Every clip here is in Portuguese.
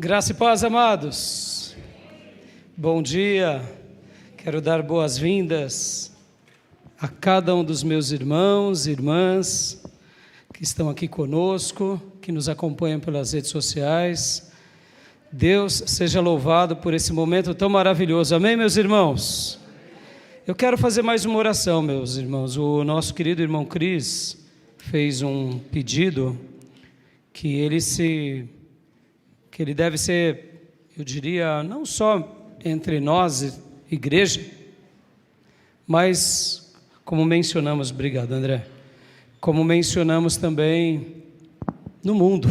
Graça e paz, amados. Bom dia. Quero dar boas-vindas a cada um dos meus irmãos e irmãs que estão aqui conosco, que nos acompanham pelas redes sociais. Deus seja louvado por esse momento tão maravilhoso. Amém, meus irmãos? Eu quero fazer mais uma oração, meus irmãos. O nosso querido irmão Cris fez um pedido que ele deve ser, eu diria, não só entre nós, igreja, mas como mencionamos, obrigado André, como mencionamos também no mundo.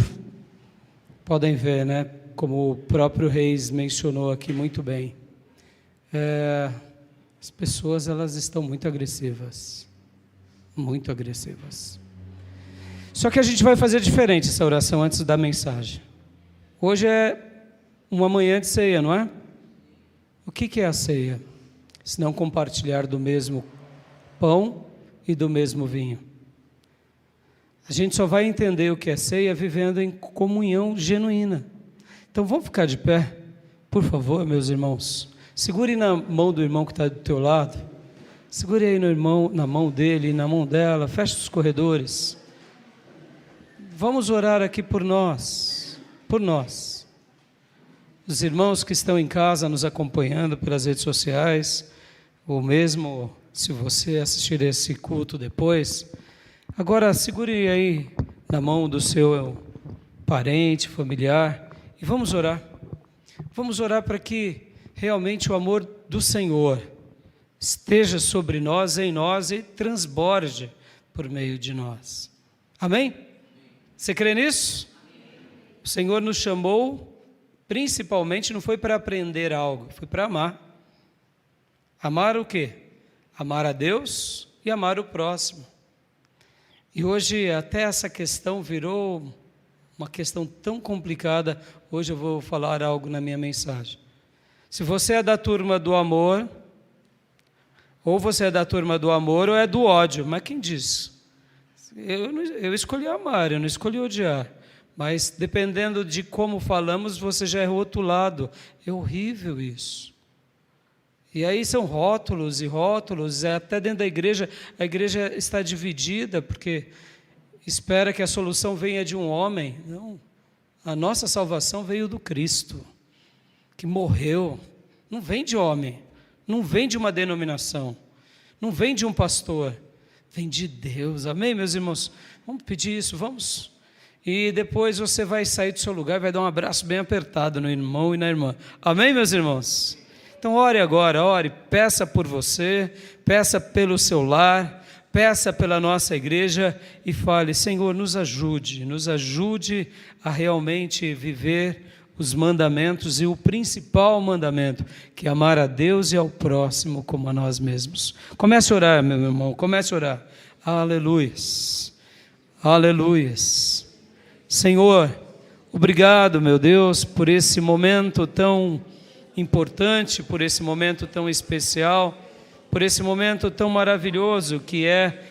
Podem ver, né, como o próprio Reis mencionou aqui muito bem. As pessoas, elas estão muito agressivas, muito agressivas. Só que a gente vai fazer diferente essa oração antes da mensagem. Hoje é uma manhã de ceia, não é? O que é a ceia? Se não compartilhar do mesmo pão e do mesmo vinho. A gente só vai entender o que é ceia vivendo em comunhão genuína. Então vamos ficar de pé, por favor, meus irmãos. Segure na mão do irmão que está do teu lado. Segure aí no irmão, na mão dele, na mão dela. Feche os corredores. Vamos orar aqui por nós. Por nós, os irmãos que estão em casa nos acompanhando pelas redes sociais, ou mesmo se você assistir esse culto depois, agora segure aí na mão do seu parente, familiar, e vamos orar. Vamos orar para que realmente o amor do Senhor esteja sobre nós, em nós e transborde por meio de nós. Amém? Você crê nisso? O Senhor nos chamou, principalmente, não foi para aprender algo, foi para amar. Amar o quê? Amar a Deus e amar o próximo. E hoje até essa questão virou uma questão tão complicada. Hoje eu vou falar algo na minha mensagem. Se você é da turma do amor, ou você é da turma do amor ou é do ódio. Mas quem diz? Eu escolhi amar, eu não escolhi odiar. Mas dependendo de como falamos, você já é rotulado. É horrível isso. E aí são rótulos e rótulos. Até dentro da igreja, a igreja está dividida, porque espera que a solução venha de um homem. Não, a nossa salvação veio do Cristo, que morreu. Não vem de homem, não vem de uma denominação, não vem de um pastor, vem de Deus. Amém, meus irmãos? Vamos pedir isso, vamos. E depois você vai sair do seu lugar e vai dar um abraço bem apertado no irmão e na irmã. Amém, meus irmãos? Então ore agora, ore, peça por você, peça pelo seu lar, peça pela nossa igreja e fale: Senhor, nos ajude a realmente viver os mandamentos e o principal mandamento, que é amar a Deus e ao próximo como a nós mesmos. Comece a orar, meu irmão, comece a orar. Aleluias, aleluias. Senhor, obrigado, meu Deus, por esse momento tão importante, por esse momento tão especial, por esse momento tão maravilhoso que é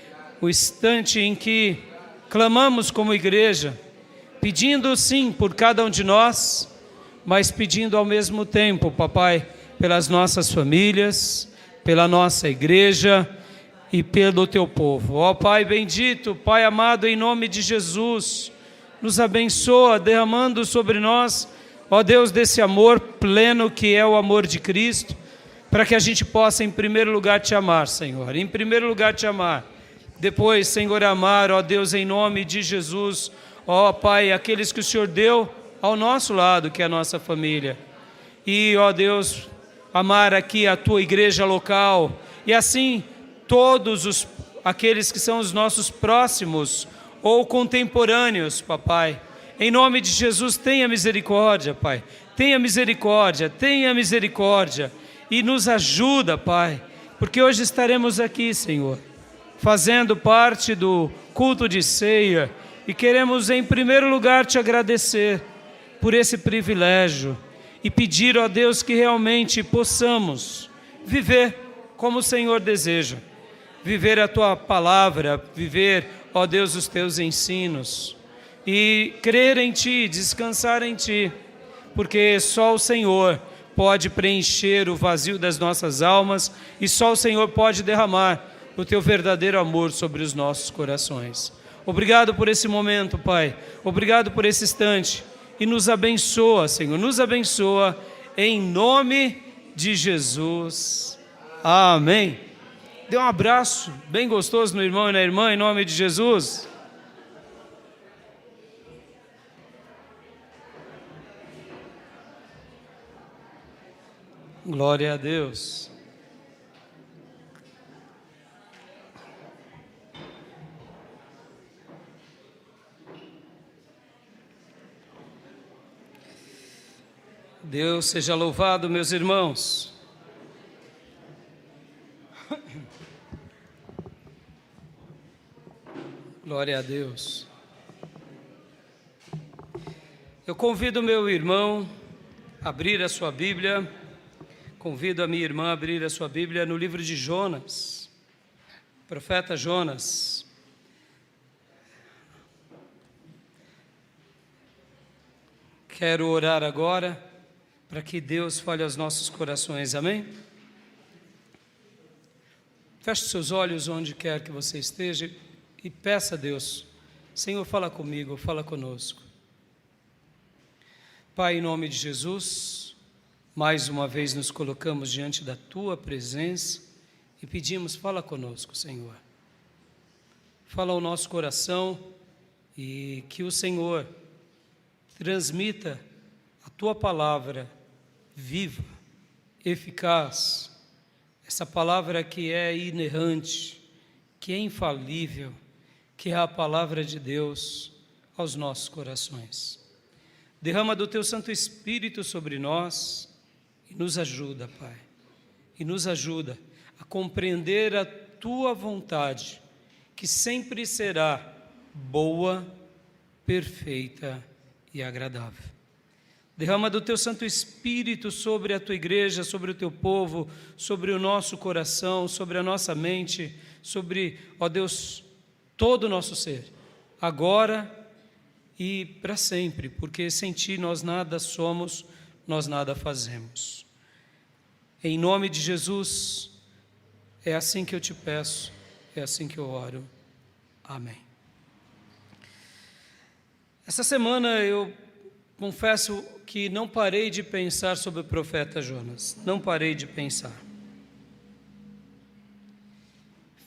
o instante em que clamamos como igreja, pedindo sim por cada um de nós, mas pedindo ao mesmo tempo, papai, pelas nossas famílias, pela nossa igreja e pelo teu povo. Ó Pai bendito, Pai amado, em nome de Jesus, nos abençoa, derramando sobre nós, ó Deus, desse amor pleno que é o amor de Cristo, para que a gente possa, em primeiro lugar, te amar, Senhor. Em primeiro lugar, te amar. Depois, Senhor, amar, ó Deus, em nome de Jesus, ó Pai, aqueles que o Senhor deu ao nosso lado, que é a nossa família. E, ó Deus, amar aqui a tua igreja local. E assim, todos aqueles que são os nossos próximos, ou contemporâneos, papai. Em nome de Jesus, tenha misericórdia, Pai. Tenha misericórdia e nos ajuda, Pai, porque hoje estaremos aqui, Senhor, fazendo parte do culto de ceia e queremos, em primeiro lugar, te agradecer por esse privilégio e pedir, ó Deus, que realmente possamos viver como o Senhor deseja, viver a tua palavra, viver, ó Deus, os teus ensinos e crer em ti, descansar em ti, porque só o Senhor pode preencher o vazio das nossas almas e só o Senhor pode derramar o teu verdadeiro amor sobre os nossos corações. Obrigado por esse momento, Pai. Obrigado por esse instante. E nos abençoa, Senhor. Nos abençoa em nome de Jesus. Amém. Dê um abraço bem gostoso no irmão e na irmã em nome de Jesus. Glória a Deus. Deus seja louvado, meus irmãos. Glória a Deus. Eu convido o meu irmão a abrir a sua Bíblia, convido a minha irmã a abrir a sua Bíblia no livro de Jonas, profeta Jonas. Quero orar agora para que Deus fale aos nossos corações, amém? Feche seus olhos onde quer que você esteja e peça a Deus: Senhor, fala comigo, fala conosco. Pai, em nome de Jesus, mais uma vez nos colocamos diante da Tua presença e pedimos: fala conosco, Senhor. Fala ao nosso coração e que o Senhor transmita a Tua palavra viva, eficaz, essa palavra que é inerrante, que é infalível, que é a palavra de Deus aos nossos corações. Derrama do Teu Santo Espírito sobre nós e nos ajuda, Pai, e nos ajuda a compreender a Tua vontade, que sempre será boa, perfeita e agradável. Derrama do Teu Santo Espírito sobre a Tua igreja, sobre o Teu povo, sobre o nosso coração, sobre a nossa mente, sobre, ó Deus, todo o nosso ser, agora e para sempre, porque sem Ti nós nada somos, nós nada fazemos. Em nome de Jesus, é assim que eu te peço, é assim que eu oro. Amém. Essa semana eu confesso que não parei de pensar sobre o profeta Jonas, não parei de pensar.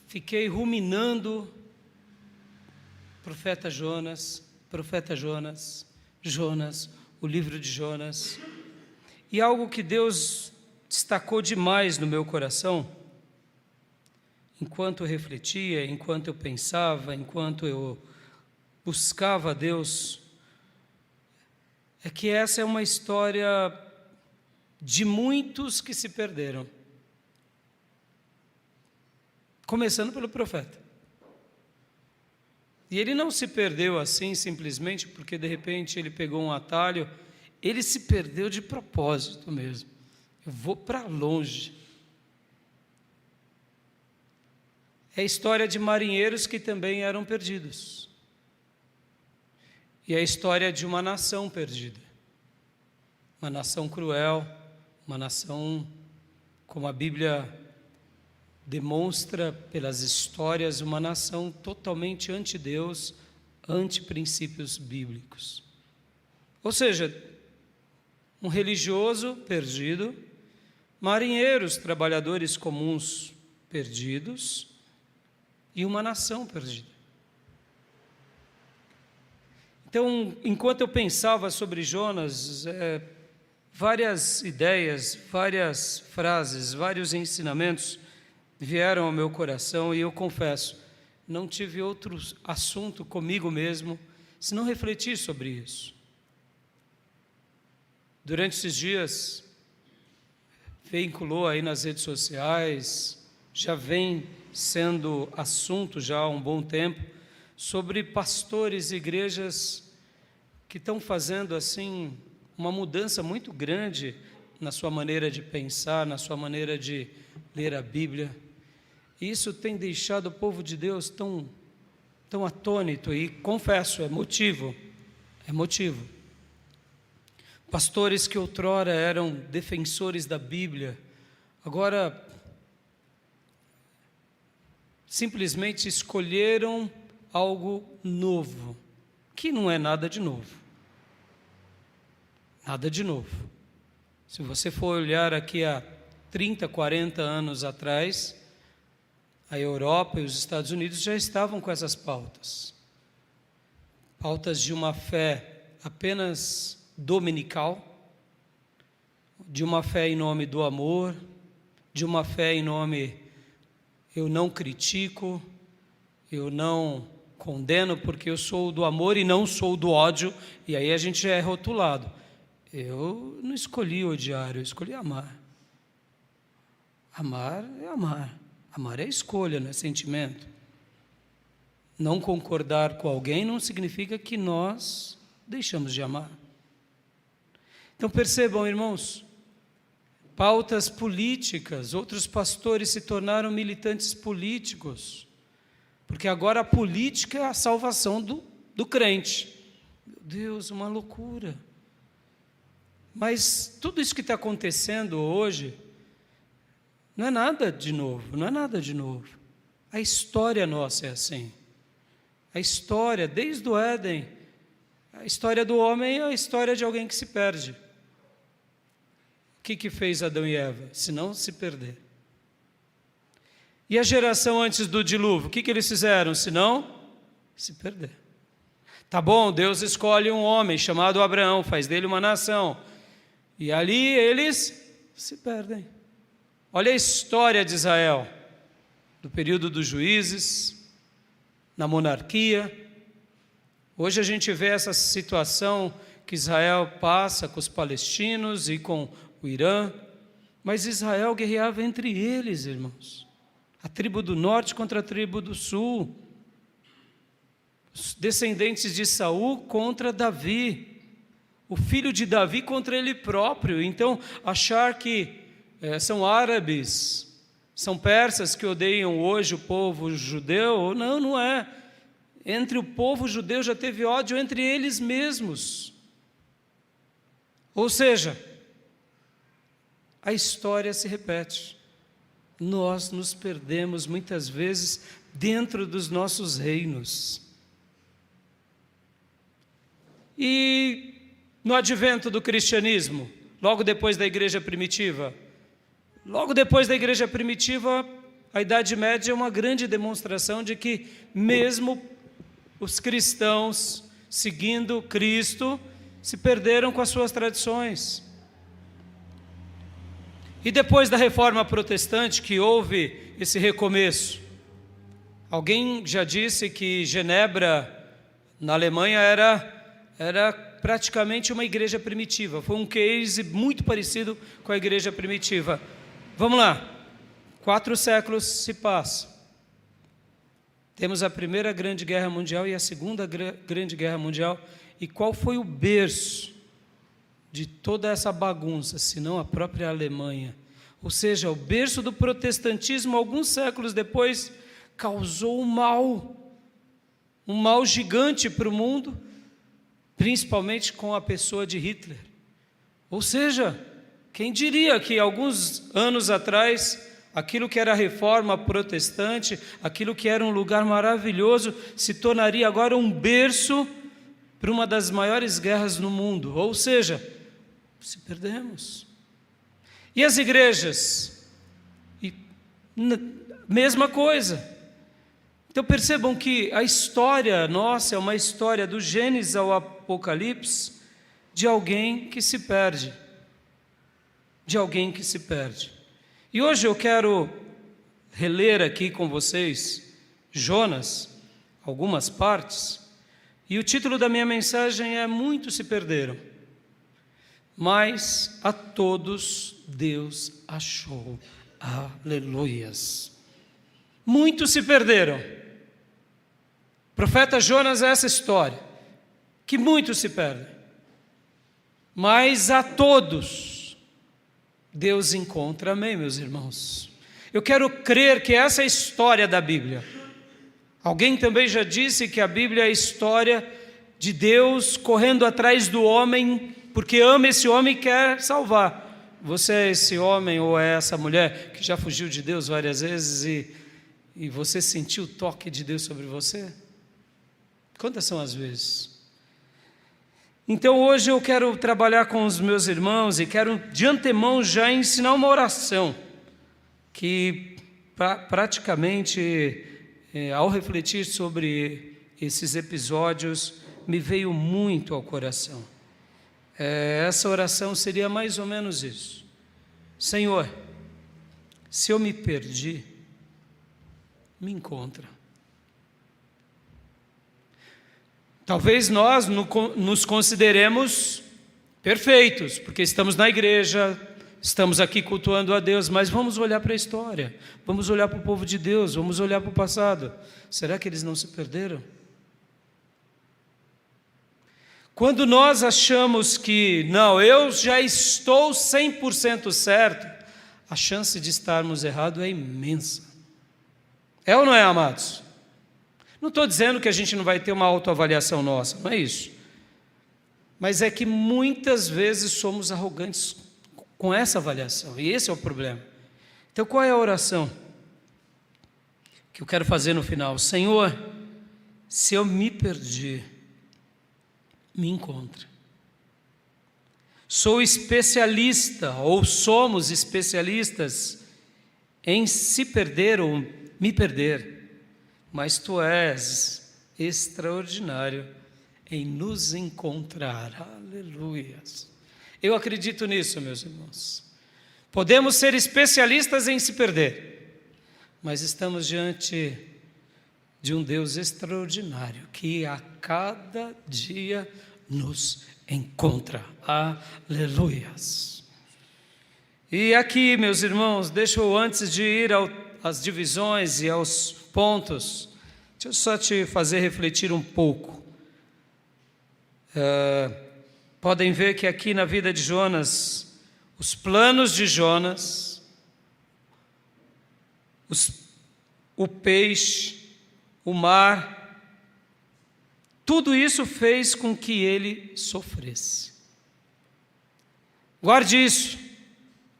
Fiquei ruminando profeta Jonas, Jonas, o livro de Jonas. E algo que Deus destacou demais no meu coração, enquanto eu refletia, enquanto eu pensava, enquanto eu buscava a Deus, é que essa é uma história de muitos que se perderam. Começando pelo profeta. E ele não se perdeu assim simplesmente porque de repente ele pegou um atalho, ele se perdeu de propósito mesmo. Eu vou para longe. É a história de marinheiros que também eram perdidos. E é a história de uma nação perdida. Uma nação cruel, uma nação, como a Bíblia demonstra pelas histórias, uma nação totalmente anti-Deus, anti-princípios bíblicos. Ou seja, um religioso perdido, marinheiros, trabalhadores comuns perdidos e uma nação perdida. Então, enquanto eu pensava sobre Jonas, várias ideias, várias frases, vários ensinamentos vieram ao meu coração e eu confesso, não tive outro assunto comigo mesmo, senão refletir sobre isso. Durante esses dias, veiculou aí nas redes sociais, já vem sendo assunto já há um bom tempo, sobre pastores e igrejas que estão fazendo assim uma mudança muito grande na sua maneira de pensar, na sua maneira de ler a Bíblia. E isso tem deixado o povo de Deus tão atônito e, confesso, é motivo. Pastores que outrora eram defensores da Bíblia, agora simplesmente escolheram algo novo, que não é nada de novo. Nada de novo. Se você for olhar aqui há 30, 40 anos atrás, a Europa e os Estados Unidos já estavam com essas pautas. Pautas de uma fé apenas dominical, de uma fé em nome do amor, de uma fé em nome, eu não critico, eu não condeno porque eu sou do amor e não sou do ódio, e aí a gente já é rotulado. Eu não escolhi odiar, eu escolhi amar. Amar é amar. Amar é escolha, não é sentimento. Não concordar com alguém não significa que nós deixamos de amar. Então percebam, irmãos, pautas políticas, outros pastores se tornaram militantes políticos, porque agora a política é a salvação do crente. Meu Deus, uma loucura. Mas tudo isso que está acontecendo hoje não é nada de novo, não é nada de novo. A história nossa é assim. A história, desde o Éden, a história do homem é a história de alguém que se perde. O que fez Adão e Eva? Se não se perder. E a geração antes do dilúvio, o que eles fizeram? Se não se perder. Tá bom, Deus escolhe um homem chamado Abraão, faz dele uma nação. E ali eles se perdem. Olha a história de Israel, do período dos juízes, na monarquia. Hoje a gente vê essa situação que Israel passa com os palestinos e com o Irã, mas Israel guerreava entre eles, irmãos. A tribo do norte contra a tribo do sul. Os descendentes de Saul contra Davi. O filho de Davi contra ele próprio. Então, achar que são árabes, são persas que odeiam hoje o povo judeu, não é. Entre o povo judeu já teve ódio entre eles mesmos. Ou seja, a história se repete. Nós nos perdemos muitas vezes dentro dos nossos reinos. E no advento do cristianismo, logo depois da igreja primitiva, a Idade Média é uma grande demonstração de que mesmo os cristãos, seguindo Cristo, se perderam com as suas tradições. E depois da Reforma Protestante, que houve esse recomeço, alguém já disse que Genebra, na Alemanha, era praticamente uma igreja primitiva. Foi um case muito parecido com a igreja primitiva. Vamos lá, 4 séculos se passam. Temos a Primeira Grande Guerra Mundial e a Segunda Grande Guerra Mundial. E qual foi o berço de toda essa bagunça, senão a própria Alemanha? Ou seja, o berço do protestantismo, alguns séculos depois, causou um mal gigante para o mundo, principalmente com a pessoa de Hitler. Ou seja, quem diria que alguns anos atrás, aquilo que era a reforma protestante, aquilo que era um lugar maravilhoso, se tornaria agora um berço para uma das maiores guerras no mundo. Ou seja, se perdemos. E as igrejas? Mesma coisa. Então percebam que a história nossa é uma história do Gênesis ao Apocalipse de alguém que se perde. De alguém que se perde. E hoje eu quero reler aqui com vocês Jonas, algumas partes, e o título da minha mensagem é Muitos se perderam, mas a todos Deus achou. Aleluias. Muitos se perderam. O profeta Jonas é essa história, que muitos se perdem, mas a todos Deus encontra. Amém, meus irmãos? Eu quero crer que essa é a história da Bíblia. Alguém também já disse que a Bíblia é a história de Deus correndo atrás do homem porque ama esse homem e quer salvar. Você é esse homem ou é essa mulher que já fugiu de Deus várias vezes e você sentiu o toque de Deus sobre você? Quantas são as vezes? Então hoje eu quero trabalhar com os meus irmãos e quero de antemão já ensinar uma oração que praticamente, ao refletir sobre esses episódios, me veio muito ao coração. Essa oração seria mais ou menos isso: Senhor, se eu me perdi, me encontra. Talvez nós nos consideremos perfeitos, porque estamos na igreja, estamos aqui cultuando a Deus, mas vamos olhar para a história, vamos olhar para o povo de Deus, vamos olhar para o passado. Será que eles não se perderam? Quando nós achamos que, não, eu já estou 100% certo, a chance de estarmos errados é imensa. É ou não é, amados? Não estou dizendo que a gente não vai ter uma autoavaliação nossa, não é isso. Mas é que muitas vezes somos arrogantes com essa avaliação, e esse é o problema. Então qual é a oração que eu quero fazer no final? Senhor, se eu me perdi, me encontre. Sou especialista, ou somos especialistas, em se perder ou me perder, mas Tu és extraordinário em nos encontrar. Aleluias. Eu acredito nisso, meus irmãos. Podemos ser especialistas em se perder, mas estamos diante de um Deus extraordinário que a cada dia nos encontra. Aleluias. E aqui, meus irmãos, deixa eu, antes de ir às divisões e aos pontos, deixa eu só te fazer refletir um pouco. Podem ver que aqui na vida de Jonas, os planos de Jonas, o peixe, o mar, tudo isso fez com que ele sofresse. Guarde isso.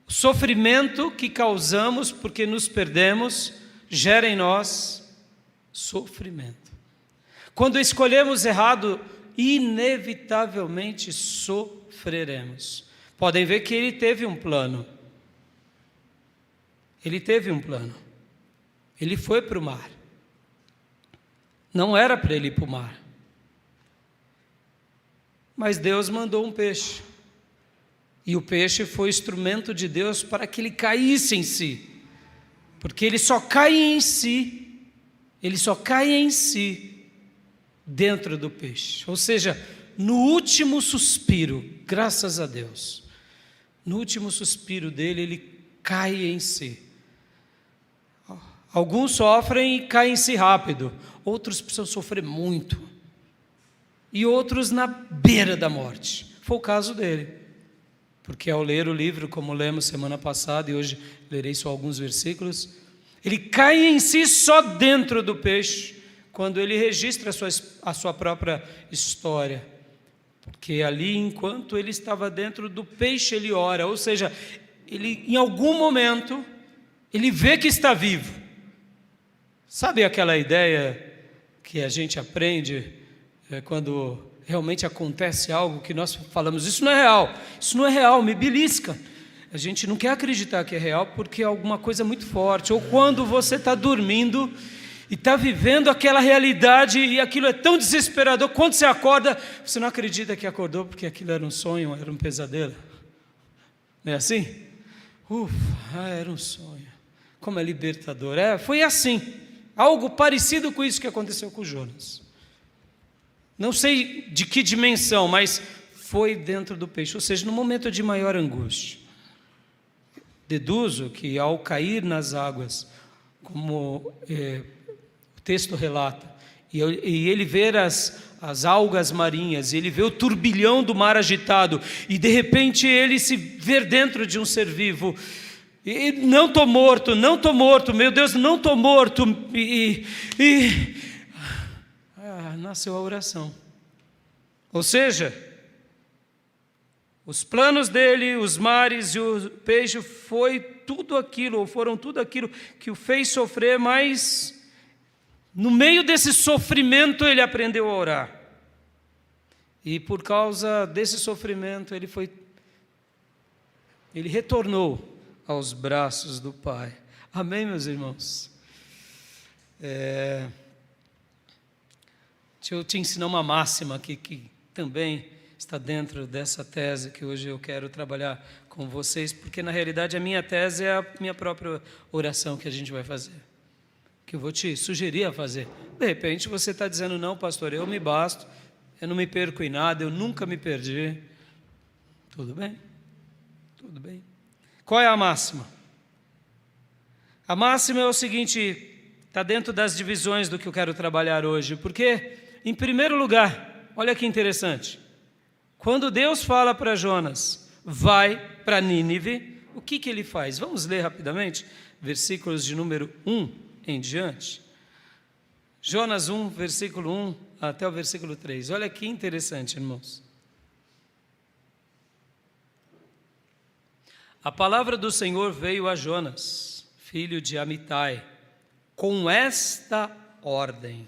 O sofrimento que causamos porque nos perdemos gera em nós sofrimento. Quando escolhemos errado, inevitavelmente sofreremos. Podem ver que ele teve um plano. Ele teve um plano. Ele foi para o mar. Não era para ele ir para o mar. Mas Deus mandou um peixe. E o peixe foi instrumento de Deus para que ele caísse em si. Porque ele só cai em si. Ele só cai em si dentro do peixe. Ou seja, no último suspiro, graças a Deus, no último suspiro dele, ele cai em si. Alguns sofrem e caem em si rápido. Outros precisam sofrer muito. E outros na beira da morte. Foi o caso dele. Porque ao ler o livro, como lemos semana passada, e hoje lerei só alguns versículos, ele cai em si só dentro do peixe, quando ele registra a sua própria história. Porque ali, enquanto ele estava dentro do peixe, ele ora. Ou seja, ele, em algum momento, ele vê que está vivo. Sabe aquela ideia que a gente aprende quando realmente acontece algo que nós falamos, isso não é real, me belisca. A gente não quer acreditar que é real porque é alguma coisa muito forte. Ou quando você está dormindo e está vivendo aquela realidade e aquilo é tão desesperador, quando você acorda, você não acredita que acordou porque aquilo era um sonho, era um pesadelo. Não é assim? Era um sonho. Como é libertador. Foi assim. Algo parecido com isso que aconteceu com Jonas. Não sei de que dimensão, mas foi dentro do peixe, ou seja, no momento de maior angústia. Deduzo que ao cair nas águas, como o texto relata, e ele ver as algas marinhas, ele vê o turbilhão do mar agitado, e de repente ele se ver dentro de um ser vivo, e não estou morto, meu Deus, não estou morto, nasceu a oração. Ou seja, Os planos dele, os mares e o peixe foram tudo aquilo que o fez sofrer, mas no meio desse sofrimento ele aprendeu a orar. E por causa desse sofrimento ele retornou aos braços do Pai. Amém, meus irmãos? Deixa eu te ensinar uma máxima aqui que também está dentro dessa tese que hoje eu quero trabalhar com vocês, porque na realidade a minha tese é a minha própria oração que a gente vai fazer, que eu vou te sugerir a fazer. De repente você está dizendo, não, pastor, eu me basto, eu não me perco em nada, eu nunca me perdi. Tudo bem, tudo bem. Qual é a máxima? A máxima é o seguinte, está dentro das divisões do que eu quero trabalhar hoje, porque, em primeiro lugar, olha que interessante, quando Deus fala para Jonas, vai para Nínive, o que ele faz? Vamos ler rapidamente, versículos de número 1 em diante. Jonas 1, versículo 1 até o versículo 3. Olha que interessante, irmãos. A palavra do Senhor veio a Jonas, filho de Amitai, com esta ordem: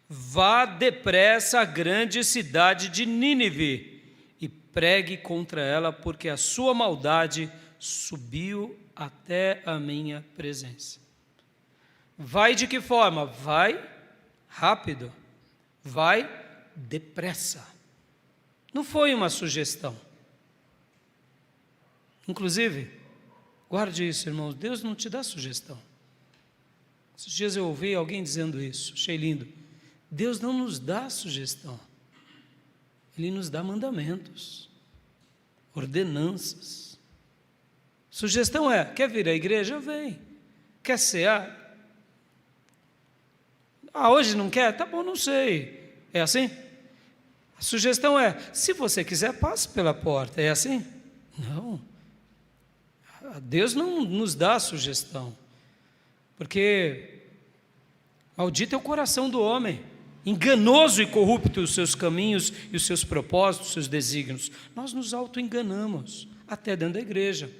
vá depressa à grande cidade de Nínive e pregue contra ela, porque a sua maldade subiu até a minha presença. Vai de que forma? Vai rápido, vai depressa. Não foi uma sugestão. Inclusive, guarde isso, irmãos, Deus não te dá sugestão. Esses dias eu ouvi alguém dizendo isso, achei lindo. Deus não nos dá sugestão, Ele nos dá mandamentos, ordenanças. Sugestão é, quer vir à igreja? Vem. Quer cear? Hoje não quer? Tá bom, não sei. É assim? A sugestão é, se você quiser, passe pela porta. É assim? Não. Deus não nos dá sugestão, porque maldito é o coração do homem, enganoso e corrupto os seus caminhos e os seus propósitos, os seus desígnios. Nós nos auto-enganamos, até dentro da igreja.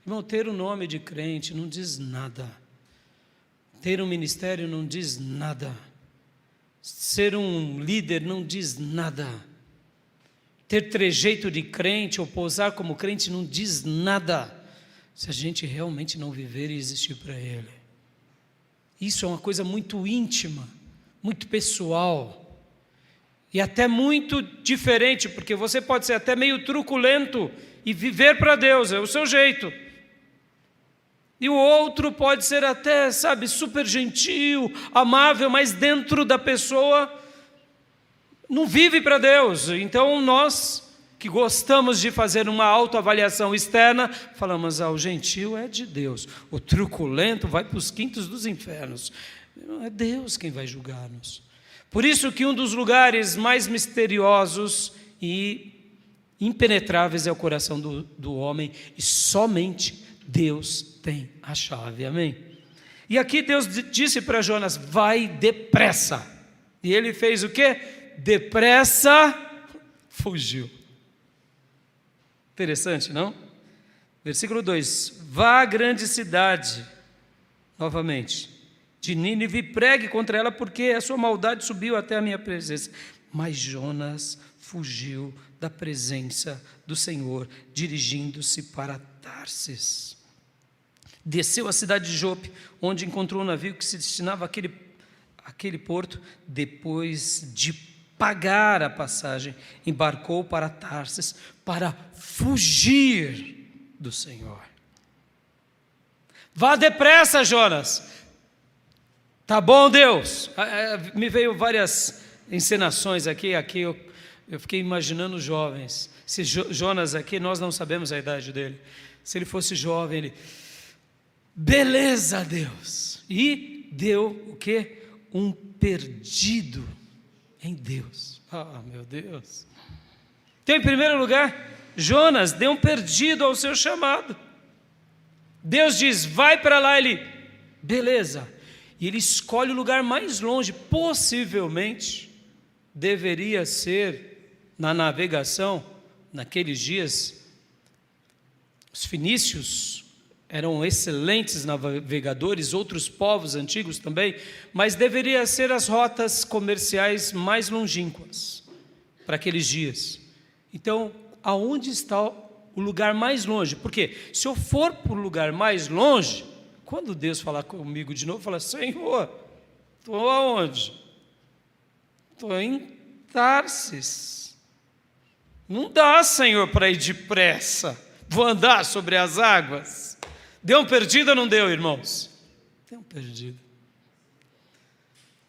Irmão, ter o nome de crente não diz nada. Ter um ministério não diz nada. Ser um líder não diz nada. Ter trejeito de crente ou pousar como crente não diz nada, se a gente realmente não viver e existir para Ele. Isso é uma coisa muito íntima, muito pessoal e até muito diferente, porque você pode ser até meio truculento e viver para Deus, é o seu jeito. E o outro pode ser até, super gentil, amável, mas dentro da pessoa não vive para Deus. Então nós que gostamos de fazer uma autoavaliação externa, falamos, o gentil é de Deus, o truculento vai para os quintos dos infernos. Não é Deus quem vai julgar-nos. Por isso que um dos lugares mais misteriosos e impenetráveis é o coração do homem, e somente Deus tem a chave, amém? E aqui Deus disse para Jonas, vai depressa. E ele fez o quê? Depressa fugiu. Interessante, não? Versículo 2, vá à grande cidade, novamente, de Nínive, pregue contra ela, porque a sua maldade subiu até a minha presença. Mas Jonas fugiu da presença do Senhor, dirigindo-se para Tarsis. Desceu à cidade de Jope, onde encontrou um navio que se destinava àquele porto. Depois de pagar a passagem, embarcou para Tarsis para fugir do Senhor. Vá depressa, Jonas. Tá bom, Deus. Me veio várias encenações aqui eu fiquei imaginando jovens. Se Jonas aqui, nós não sabemos a idade dele. Se ele fosse jovem, ele... beleza, Deus. E deu o quê? Um perdido em Deus. Meu Deus. Então, em primeiro lugar, Jonas deu um perdido ao seu chamado. Deus diz, vai para lá, ele, beleza. E ele escolhe o lugar mais longe, possivelmente, deveria ser, na navegação, naqueles dias, os fenícios eram excelentes navegadores, outros povos antigos também, mas deveria ser as rotas comerciais mais longínquas para aqueles dias. Então, aonde está o lugar mais longe? Porque se eu for para o lugar mais longe, quando Deus falar comigo de novo, falar: Senhor, estou aonde? Estou em Tarsis. Não dá, Senhor, para ir depressa. Vou andar sobre as águas. Deu um perdido ou não deu, irmãos? Deu um perdido.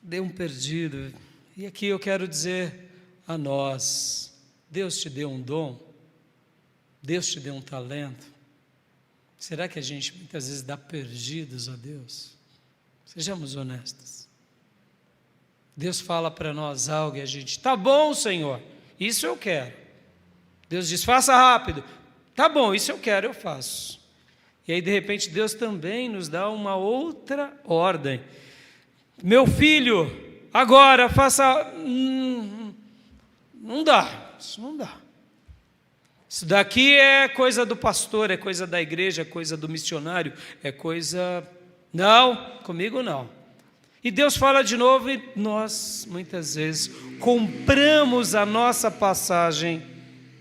Deu um perdido. E aqui eu quero dizer a nós: Deus te deu um dom, Deus te deu um talento. Será que a gente muitas vezes dá perdidos a Deus? Sejamos honestos. Deus fala para nós algo e a gente: tá bom, Senhor, isso eu quero. Deus diz: faça rápido. Tá bom, isso eu quero, eu faço. E aí de repente Deus também nos dá uma outra ordem: meu filho, agora faça. Não dá, isso não dá. Isso daqui é coisa do pastor, é coisa da igreja, é coisa do missionário, é coisa... Não, comigo não. E Deus fala de novo e nós, muitas vezes, compramos a nossa passagem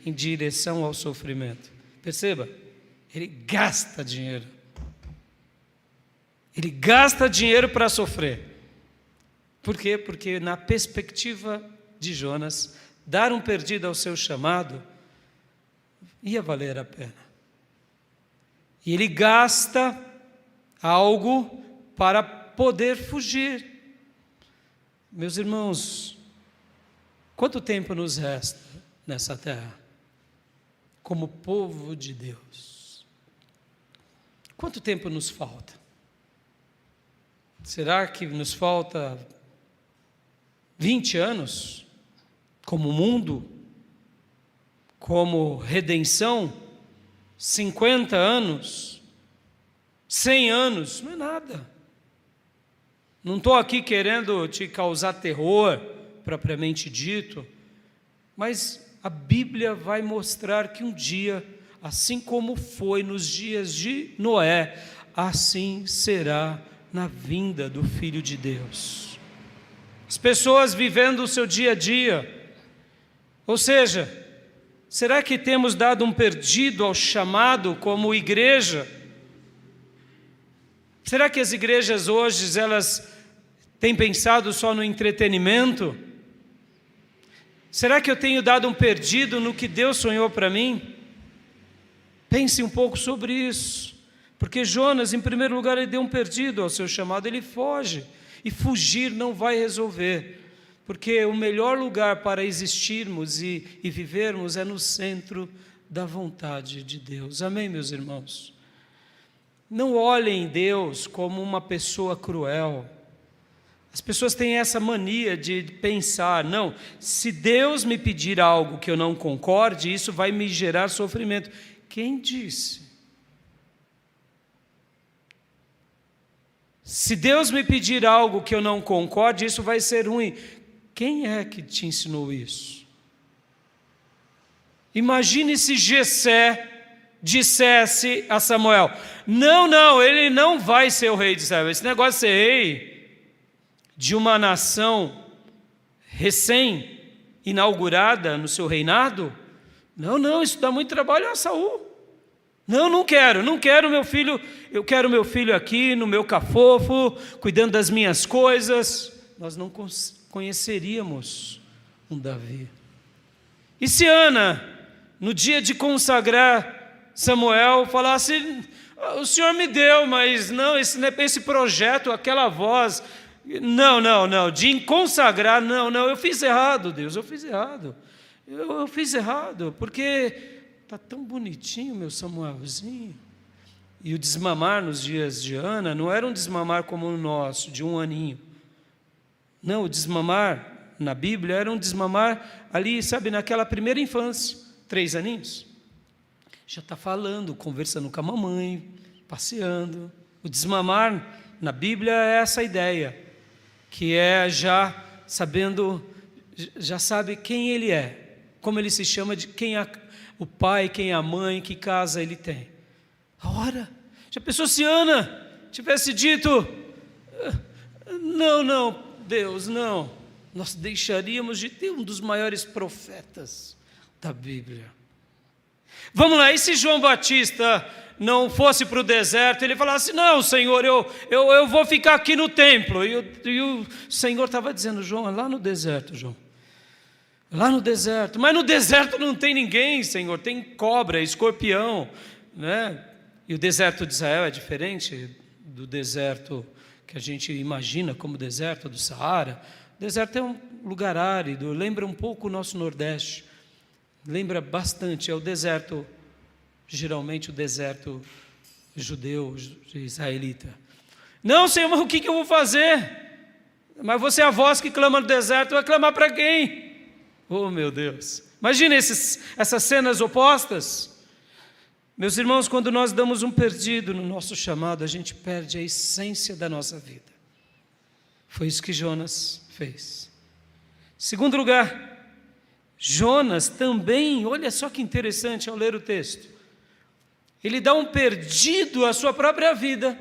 em direção ao sofrimento. Perceba, ele gasta dinheiro. Ele gasta dinheiro para sofrer. Por quê? Porque na perspectiva de Jonas, dar um perdido ao seu chamado ia valer a pena. E ele gasta algo para poder fugir. Meus irmãos, quanto tempo nos resta nessa terra como povo de Deus? Quanto tempo nos falta? Será que nos falta 20 anos como mundo? Como redenção? 50 anos? 100 anos? Não é nada. Não estou aqui querendo te causar terror, propriamente dito, mas a Bíblia vai mostrar que um dia, assim como foi nos dias de Noé, assim será na vinda do Filho de Deus. As pessoas vivendo o seu dia a dia, ou seja, será que temos dado um perdido ao chamado como igreja? Será que as igrejas hoje, elas têm pensado só no entretenimento? Será que eu tenho dado um perdido no que Deus sonhou para mim? Pense um pouco sobre isso. Porque Jonas, em primeiro lugar, ele deu um perdido ao seu chamado, ele foge. E fugir não vai resolver. Porque o melhor lugar para existirmos e vivermos é no centro da vontade de Deus. Amém, meus irmãos? Não olhem Deus como uma pessoa cruel. As pessoas têm essa mania de pensar: não, se Deus me pedir algo que eu não concorde, isso vai me gerar sofrimento. Quem disse? Se Deus me pedir algo que eu não concorde, isso vai ser ruim. Quem é que te ensinou isso? Imagine se Jessé dissesse a Samuel: não, ele não vai ser o rei de Israel. Esse negócio de ser rei de uma nação recém-inaugurada no seu reinado, não, isso dá muito trabalho a Saul. Não quero meu filho, eu quero meu filho aqui no meu cafofo, cuidando das minhas coisas. Nós não conheceríamos um Davi. E se Ana, no dia de consagrar Samuel, falasse: o Senhor me deu, mas não, esse projeto, aquela voz, não, de consagrar, não, eu fiz errado, Deus, eu fiz errado, porque está tão bonitinho meu Samuelzinho. E o desmamar nos dias de Ana não era um desmamar como o nosso, de 1 aninho. Não, o desmamar na Bíblia era um desmamar ali, sabe, naquela primeira infância, 3 aninhos. Já está falando, conversando com a mamãe, passeando. O desmamar na Bíblia é essa ideia, que é já sabendo já sabe quem ele é, como ele se chama, de quem é o pai, quem é a mãe, que casa ele tem. Ora, já pensou se Ana tivesse dito, não, Deus, não, nós deixaríamos de ter um dos maiores profetas da Bíblia. Vamos lá, e se João Batista não fosse para o deserto, ele falasse, não, Senhor, eu vou ficar aqui no templo. E o Senhor estava dizendo, João, é lá no deserto, João. Lá no deserto. Mas no deserto não tem ninguém, Senhor. Tem cobra, escorpião, né? E o deserto de Israel é diferente do deserto que a gente imagina como deserto do Saara. O deserto é um lugar árido, lembra um pouco o nosso Nordeste. Lembra bastante, é o deserto, geralmente o deserto judeu, israelita. Não, Senhor, mas o que eu vou fazer? Mas você é a voz que clama no deserto, vai clamar para quem? Oh, meu Deus! Imagina essas cenas opostas. Meus irmãos, quando nós damos um perdido no nosso chamado, a gente perde a essência da nossa vida. Foi isso que Jonas fez. Segundo lugar, Jonas também, olha só que interessante ao ler o texto, ele dá um perdido à sua própria vida.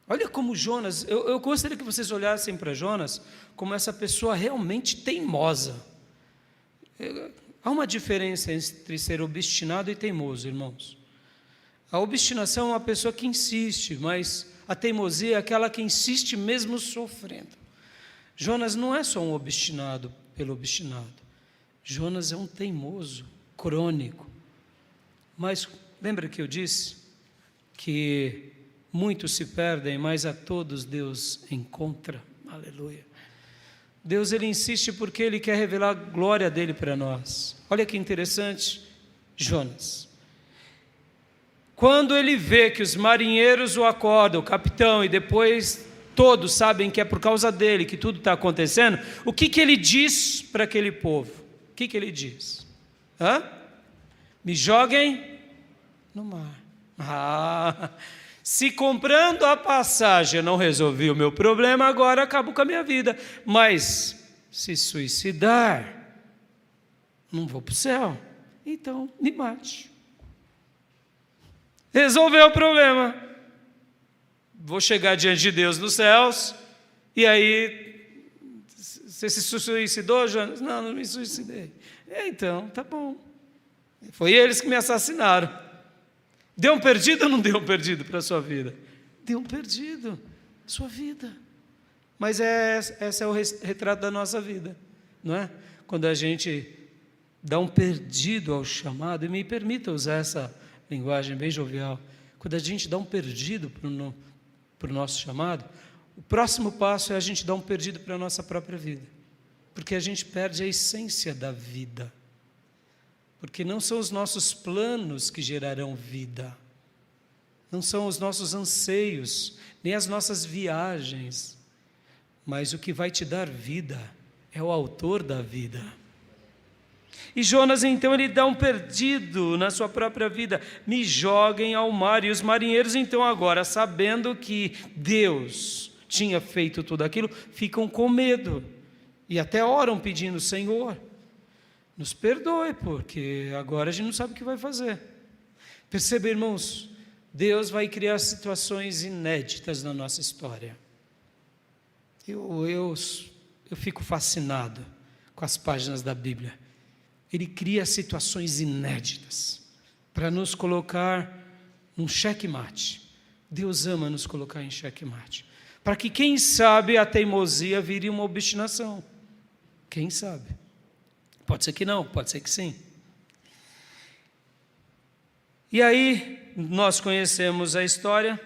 Olha como Jonas, eu gostaria que vocês olhassem para Jonas como essa pessoa realmente teimosa. Há uma diferença entre ser obstinado e teimoso, irmãos. A obstinação é uma pessoa que insiste, mas a teimosia é aquela que insiste mesmo sofrendo. Jonas não é só um obstinado pelo obstinado. Jonas é um teimoso, crônico. Mas lembra que eu disse que muitos se perdem, mas a todos Deus encontra. Aleluia. Deus, ele insiste porque ele quer revelar a glória dele para nós. Olha que interessante, Jonas. Quando ele vê que os marinheiros o acordam, o capitão, e depois todos sabem que é por causa dele que tudo está acontecendo, o que ele diz para aquele povo? O que ele diz? Me joguem no mar. Se comprando a passagem eu não resolvi o meu problema, agora acabo com a minha vida. Mas se suicidar, não vou para o céu. Então, me mate. Resolveu o problema. Vou chegar diante de Deus nos céus. E aí, você se suicidou, Jonas? Não me suicidei. Então, tá bom. Foi eles que me assassinaram. Deu um perdido ou não deu um perdido para a sua vida? Deu um perdido, sua vida. Mas esse é o retrato da nossa vida, não é? Quando a gente dá um perdido ao chamado, e me permita usar essa linguagem bem jovial, quando a gente dá um perdido para o nosso chamado, o próximo passo é a gente dar um perdido para a nossa própria vida, porque a gente perde a essência da vida. Porque não são os nossos planos que gerarão vida, não são os nossos anseios, nem as nossas viagens, mas o que vai te dar vida é o autor da vida. E Jonas, então, ele dá um perdido na sua própria vida, me joguem ao mar. E os marinheiros, então, agora, sabendo que Deus tinha feito tudo aquilo, ficam com medo, e até oram pedindo, Senhor, nos perdoe, porque agora a gente não sabe o que vai fazer. Perceba, irmãos, Deus vai criar situações inéditas na nossa história. Eu fico fascinado com as páginas da Bíblia. Ele cria situações inéditas para nos colocar num xeque-mate. Deus ama nos colocar em xeque-mate. Para que, quem sabe, a teimosia vire uma obstinação. Quem sabe? Pode ser que não, pode ser que sim. E aí, nós conhecemos a história.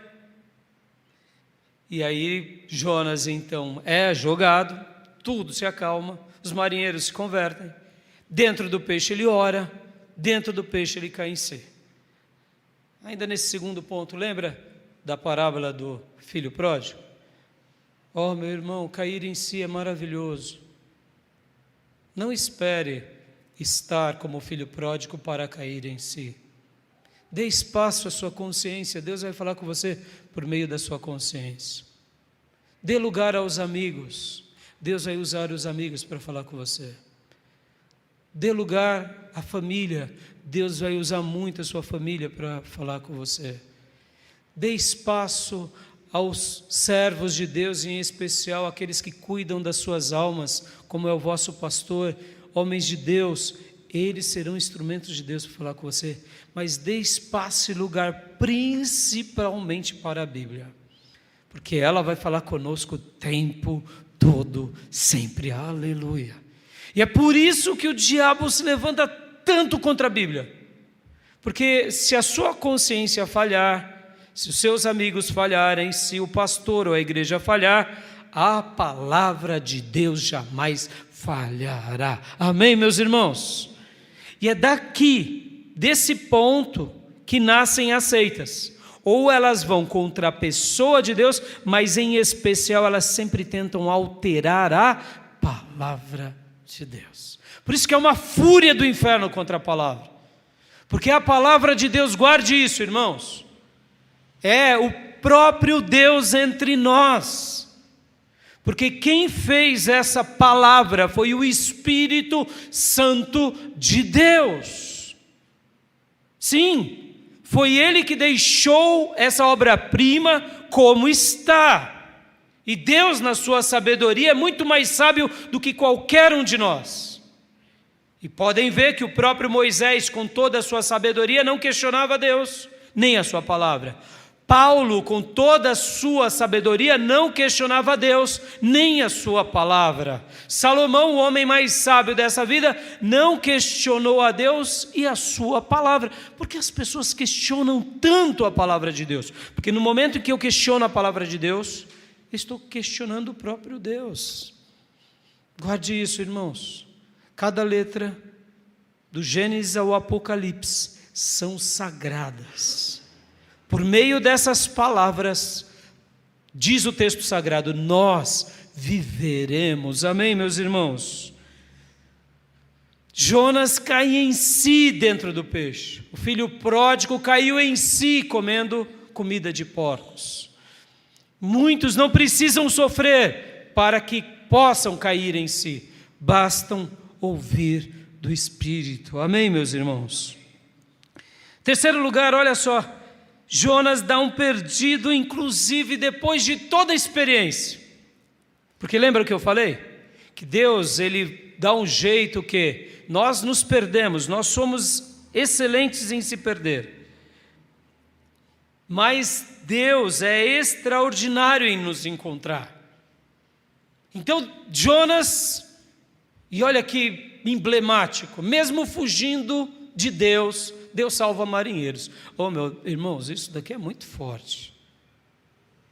E aí, Jonas, então, é jogado, tudo se acalma, os marinheiros se convertem. Dentro do peixe ele ora, dentro do peixe ele cai em si. Ainda nesse segundo ponto, lembra da parábola do filho pródigo? Oh, meu irmão, cair em si é maravilhoso. Não espere estar como o filho pródigo para cair em si. Dê espaço à sua consciência, Deus vai falar com você por meio da sua consciência. Dê lugar aos amigos, Deus vai usar os amigos para falar com você. Dê lugar à família, Deus vai usar muito a sua família para falar com você. Dê espaço aos servos de Deus, em especial aqueles que cuidam das suas almas, como é o vosso pastor, homens de Deus, eles serão instrumentos de Deus para falar com você, mas dê espaço e lugar principalmente para a Bíblia, porque ela vai falar conosco o tempo todo, sempre, aleluia. E é por isso que o diabo se levanta tanto contra a Bíblia, porque se a sua consciência falhar, se os seus amigos falharem, se o pastor ou a igreja falhar, a palavra de Deus jamais falhará. Amém, meus irmãos? E é daqui, desse ponto, que nascem as seitas. Ou elas vão contra a pessoa de Deus, mas em especial elas sempre tentam alterar a palavra de Deus. Por isso que é uma fúria do inferno contra a palavra. Porque a palavra de Deus, guarde isso, irmãos, é o próprio Deus entre nós, porque quem fez essa palavra foi o Espírito Santo de Deus. Sim, foi Ele que deixou essa obra-prima como está, e Deus na sua sabedoria é muito mais sábio do que qualquer um de nós. E podem ver que o próprio Moisés, com toda a sua sabedoria, não questionava Deus, nem a sua palavra. Paulo, com toda a sua sabedoria, não questionava Deus, nem a sua palavra. Salomão, o homem mais sábio dessa vida, não questionou a Deus e a sua palavra. Por que as pessoas questionam tanto a palavra de Deus? Porque no momento em que eu questiono a palavra de Deus, estou questionando o próprio Deus. Guarde isso, irmãos. Cada letra, do Gênesis ao Apocalipse, são sagradas. Por meio dessas palavras, diz o texto sagrado, nós viveremos. Amém, meus irmãos? Jonas cai em si dentro do peixe. O filho pródigo caiu em si comendo comida de porcos. Muitos não precisam sofrer para que possam cair em si. Bastam ouvir do Espírito. Amém, meus irmãos? Terceiro lugar, olha só. Jonas dá um perdido, inclusive depois de toda a experiência. Porque lembra o que eu falei? Que Deus, Ele dá um jeito que nós nos perdemos, nós somos excelentes em se perder. Mas Deus é extraordinário em nos encontrar. Então, Jonas, e olha que emblemático, mesmo fugindo de Deus, Deus salva marinheiros. Oh, meus irmãos, isso daqui é muito forte.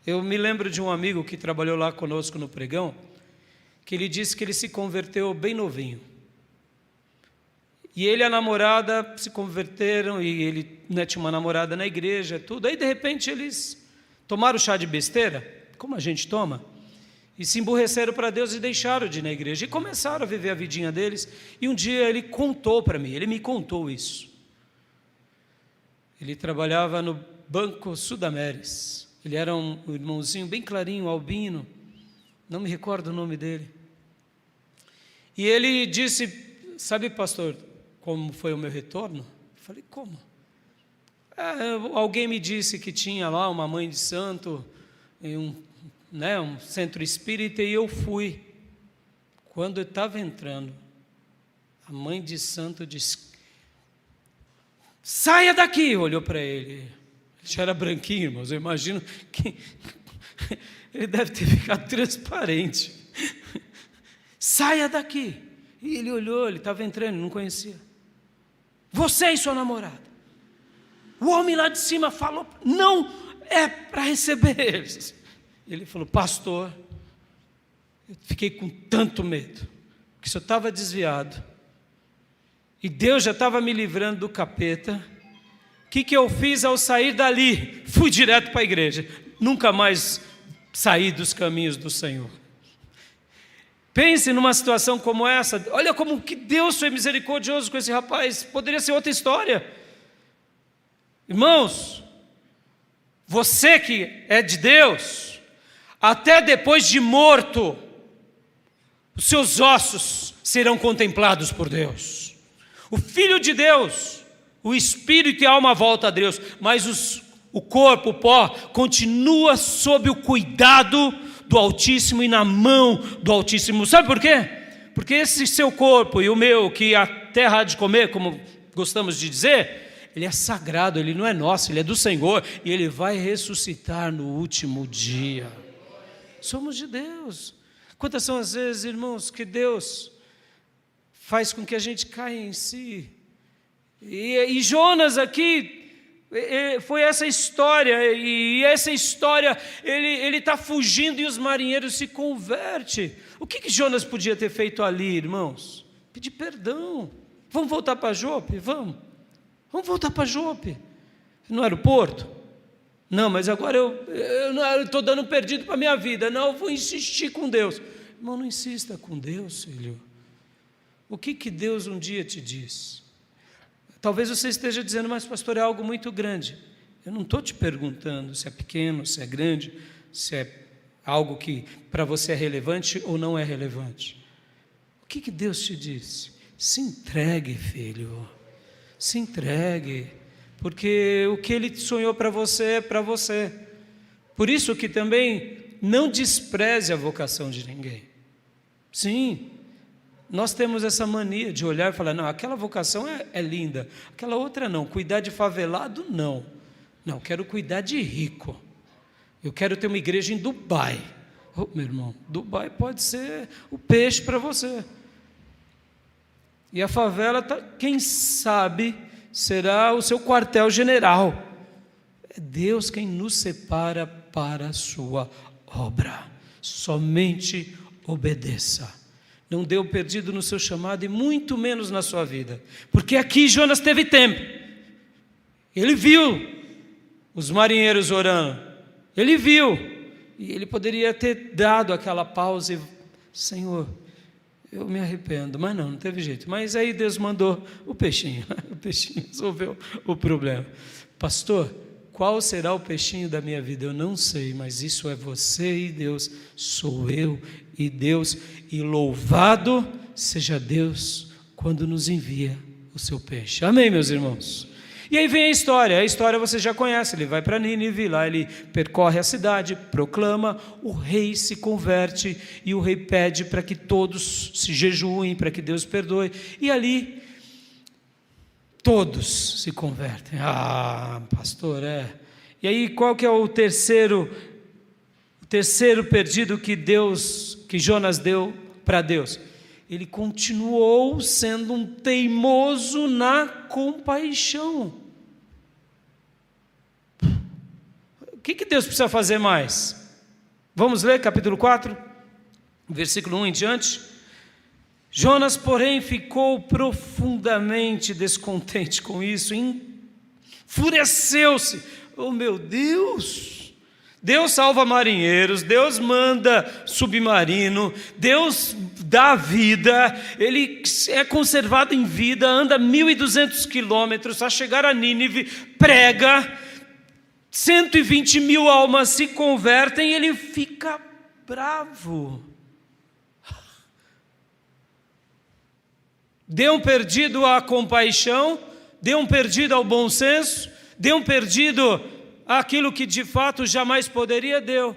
Eu me lembro de um amigo que trabalhou lá conosco no pregão, que ele disse que ele se converteu bem novinho. E ele e a namorada se converteram, e ele tinha uma namorada na igreja, tudo. Aí, de repente, eles tomaram chá de besteira, como a gente toma, e se emburreceram para Deus e deixaram de ir na igreja. E começaram a viver a vidinha deles. E um dia ele contou para mim, ele me contou isso. Ele trabalhava no Banco Sudameris. Ele era um irmãozinho bem clarinho, albino, não me recordo o nome dele. E ele disse, sabe, pastor, como foi o meu retorno? Eu falei, como? Alguém me disse que tinha lá uma mãe de santo, um centro espírita, e eu fui. Quando eu estava entrando, a mãe de santo disse, saia daqui, olhou para ele. Ele já era branquinho, irmãos, eu imagino que ele deve ter ficado transparente. Saia daqui. E ele olhou, ele estava entrando, não conhecia. Você e sua namorada. O homem lá de cima falou, não é para receber eles. Ele falou, pastor, eu fiquei com tanto medo, que o senhor estava desviado, e Deus já estava me livrando do capeta. O que eu fiz ao sair dali? Fui direto para a igreja, nunca mais saí dos caminhos do Senhor. Pense numa situação como essa, olha como que Deus foi misericordioso com esse rapaz, poderia ser outra história. Irmãos, você que é de Deus, até depois de morto, os seus ossos serão contemplados por Deus. O Filho de Deus, o espírito e a alma voltam a Deus, mas o corpo, o pó, continua sob o cuidado do Altíssimo e na mão do Altíssimo. Sabe por quê? Porque esse seu corpo e o meu, que a terra há de comer, como gostamos de dizer, ele é sagrado, ele não é nosso, ele é do Senhor, e ele vai ressuscitar no último dia. Somos de Deus. Quantas são as vezes, irmãos, que Deus faz com que a gente caia em si? E Jonas aqui foi essa história, e essa história ele está fugindo e os marinheiros se convertem. O que Jonas podia ter feito ali, irmãos? Pedir perdão. Vamos voltar para Jope? Vamos voltar para Jope. Não era o porto? Não, mas agora eu estou dando perdido para a minha vida. Não, eu vou insistir com Deus. Irmão, não insista com Deus, filho. O que Deus um dia te diz? Talvez você esteja dizendo, mas pastor, é algo muito grande. Eu não estou te perguntando se é pequeno, se é grande, se é algo que para você é relevante ou não é relevante. O que Deus te disse? Se entregue, filho. Se entregue. Porque o que Ele sonhou para você é para você. Por isso que também não despreze a vocação de ninguém. Sim, nós temos essa mania de olhar e falar, não, aquela vocação é linda, aquela outra não, cuidar de favelado não, eu quero cuidar de rico, eu quero ter uma igreja em Dubai. Oh, meu irmão, Dubai pode ser o peixe para você, e a favela, quem sabe, será o seu quartel-general. É Deus quem nos separa para a sua obra, somente obedeça. Não deu perdido no seu chamado e muito menos na sua vida, porque aqui Jonas teve tempo, ele viu os marinheiros orando, ele viu, e ele poderia ter dado aquela pausa e, Senhor, eu me arrependo, mas não teve jeito. Mas aí Deus mandou o peixinho resolveu o problema. Pastor, qual será o peixinho da minha vida? Eu não sei, mas isso é você e Deus, sou eu e Deus, e louvado seja Deus quando nos envia o seu peixe. Amém, meus irmãos? E aí vem a história você já conhece, ele vai para Nínive, lá ele percorre a cidade, proclama, o rei se converte, e o rei pede para que todos se jejuem, para que Deus perdoe, e ali todos se convertem. Ah, pastor, E aí qual que é o terceiro perdido que Jonas deu para Deus? Ele continuou sendo um teimoso na compaixão. O que Deus precisa fazer mais? Vamos ler capítulo 4, versículo 1 em diante. Jonas, porém, ficou profundamente descontente com isso, enfureceu-se. Oh, meu Deus! Deus salva marinheiros, Deus manda submarino, Deus dá vida, ele é conservado em vida, anda 1.200 quilômetros a chegar a Nínive, prega, 120 mil almas se convertem e ele fica bravo. Deu um perdido à compaixão, deu um perdido ao bom senso, deu um perdido aquilo que de fato jamais poderia, deu.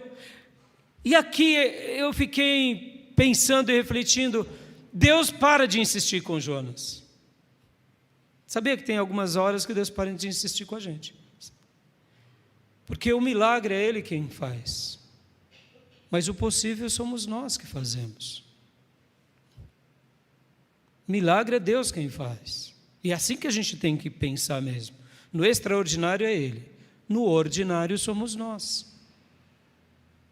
E aqui eu fiquei pensando e refletindo, Deus para de insistir com Jonas. Sabia que tem algumas horas que Deus para de insistir com a gente? Porque o milagre é Ele quem faz, mas o possível somos nós que fazemos. Milagre é Deus quem faz, e é assim que a gente tem que pensar mesmo. No extraordinário é Ele, no ordinário somos nós.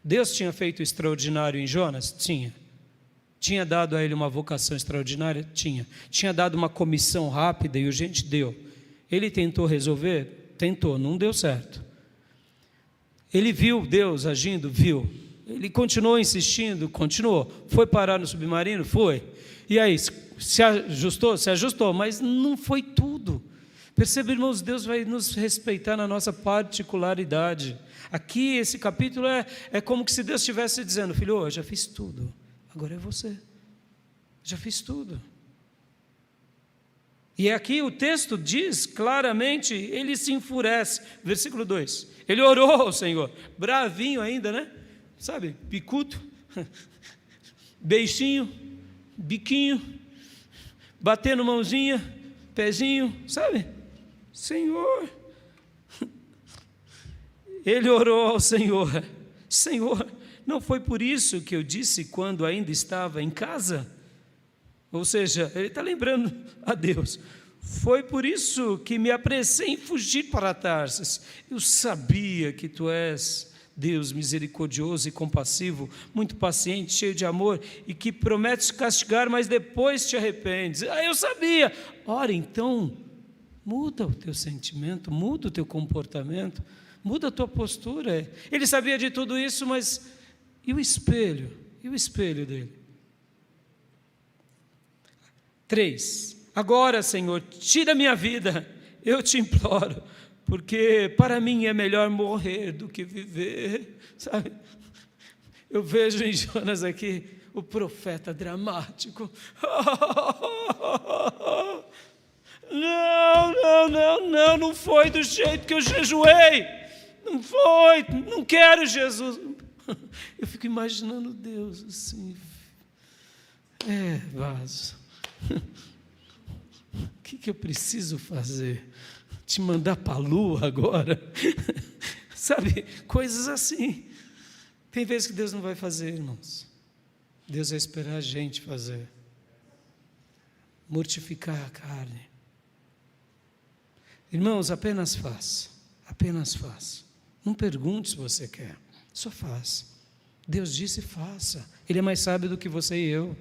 Deus tinha feito o extraordinário em Jonas? Tinha dado a ele uma vocação extraordinária? Tinha dado uma comissão rápida e urgente? Deu. Ele tentou resolver? Tentou, não deu certo. Ele viu Deus agindo? Viu. Ele continuou insistindo? Continuou. Foi parar no submarino? Foi. E aí, se ajustou? Se ajustou, mas não foi tudo. Perceba, irmãos, Deus vai nos respeitar na nossa particularidade. Aqui, esse capítulo é como que se Deus estivesse dizendo, filho, eu já fiz tudo, agora é você. Já fiz tudo. E aqui o texto diz claramente, ele se enfurece. Versículo 2. Ele orou ao Senhor, bravinho ainda, né? Sabe, picudo, beicinho, biquinho, batendo mãozinha, pezinho, sabe? Senhor. Ele orou ao Senhor. Senhor, não foi por isso que eu disse quando ainda estava em casa? Ou seja, ele está lembrando a Deus. Foi por isso que me apressei em fugir para Tarsis. Eu sabia que tu és Deus misericordioso e compassivo, muito paciente, cheio de amor, e que prometes castigar, mas depois te arrependes. Eu sabia. Ora, então, muda o teu sentimento, muda o teu comportamento, muda a tua postura. Ele sabia de tudo isso, mas e o espelho? E o espelho dele? 3. Agora, Senhor, tira minha vida, eu te imploro, porque para mim é melhor morrer do que viver, sabe? Eu vejo em Jonas aqui o profeta dramático. Não foi do jeito que eu jejuei, não foi, não quero Jesus. Eu fico imaginando Deus assim, vaso. O que eu preciso fazer? Te mandar para a lua agora? Sabe, coisas assim. Tem vezes que Deus não vai fazer, irmãos. Deus vai esperar a gente fazer. Mortificar a carne. Irmãos, apenas faça. Apenas faça. Não pergunte se você quer. Só faça. Deus disse faça. Ele é mais sábio do que você e eu.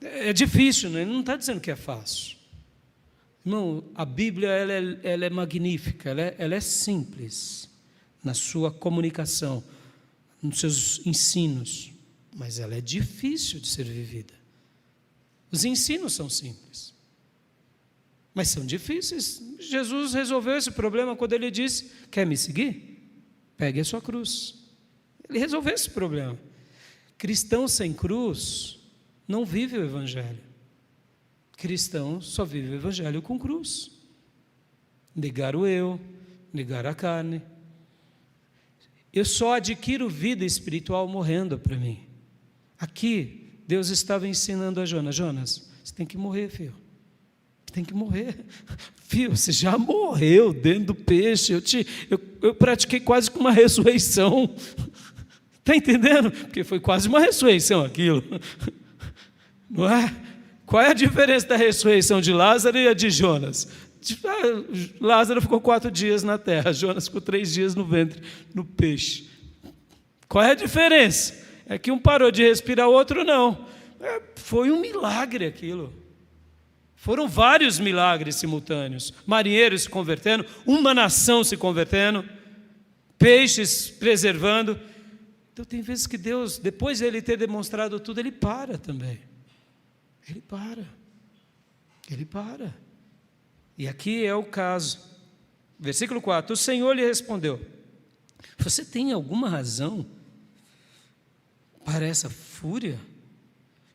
É difícil, né? Ele não está dizendo que é fácil. Irmão, a Bíblia ela é magnífica, ela é simples na sua comunicação, nos seus ensinos, mas ela é difícil de ser vivida. Os ensinos são simples, mas são difíceis. Jesus resolveu esse problema quando ele disse: quer me seguir? Pegue a sua cruz. Ele resolveu esse problema. Cristão sem cruz não vive o Evangelho. Cristão só vive o Evangelho com cruz. Negar o eu, negar a carne. Eu só adquiro vida espiritual morrendo para mim. Aqui, Deus estava ensinando a Jonas: Jonas, você tem que morrer, filho. Tem que morrer. Filho, você já morreu dentro do peixe. Eu pratiquei quase que uma ressurreição. Está entendendo? Porque foi quase uma ressurreição aquilo. Não é? Qual é a diferença da ressurreição de Lázaro e a de Jonas? Lázaro ficou 4 dias na terra, Jonas ficou 3 dias no ventre, no peixe. Qual é a diferença? É que um parou de respirar, o outro não. Foi um milagre aquilo. Foram vários milagres simultâneos. Marinheiros se convertendo, uma nação se convertendo, peixes preservando. Então tem vezes que Deus, depois de Ele ter demonstrado tudo, Ele para também. Ele para. E aqui é o caso. Versículo 4. O Senhor lhe respondeu: você tem alguma razão para essa fúria?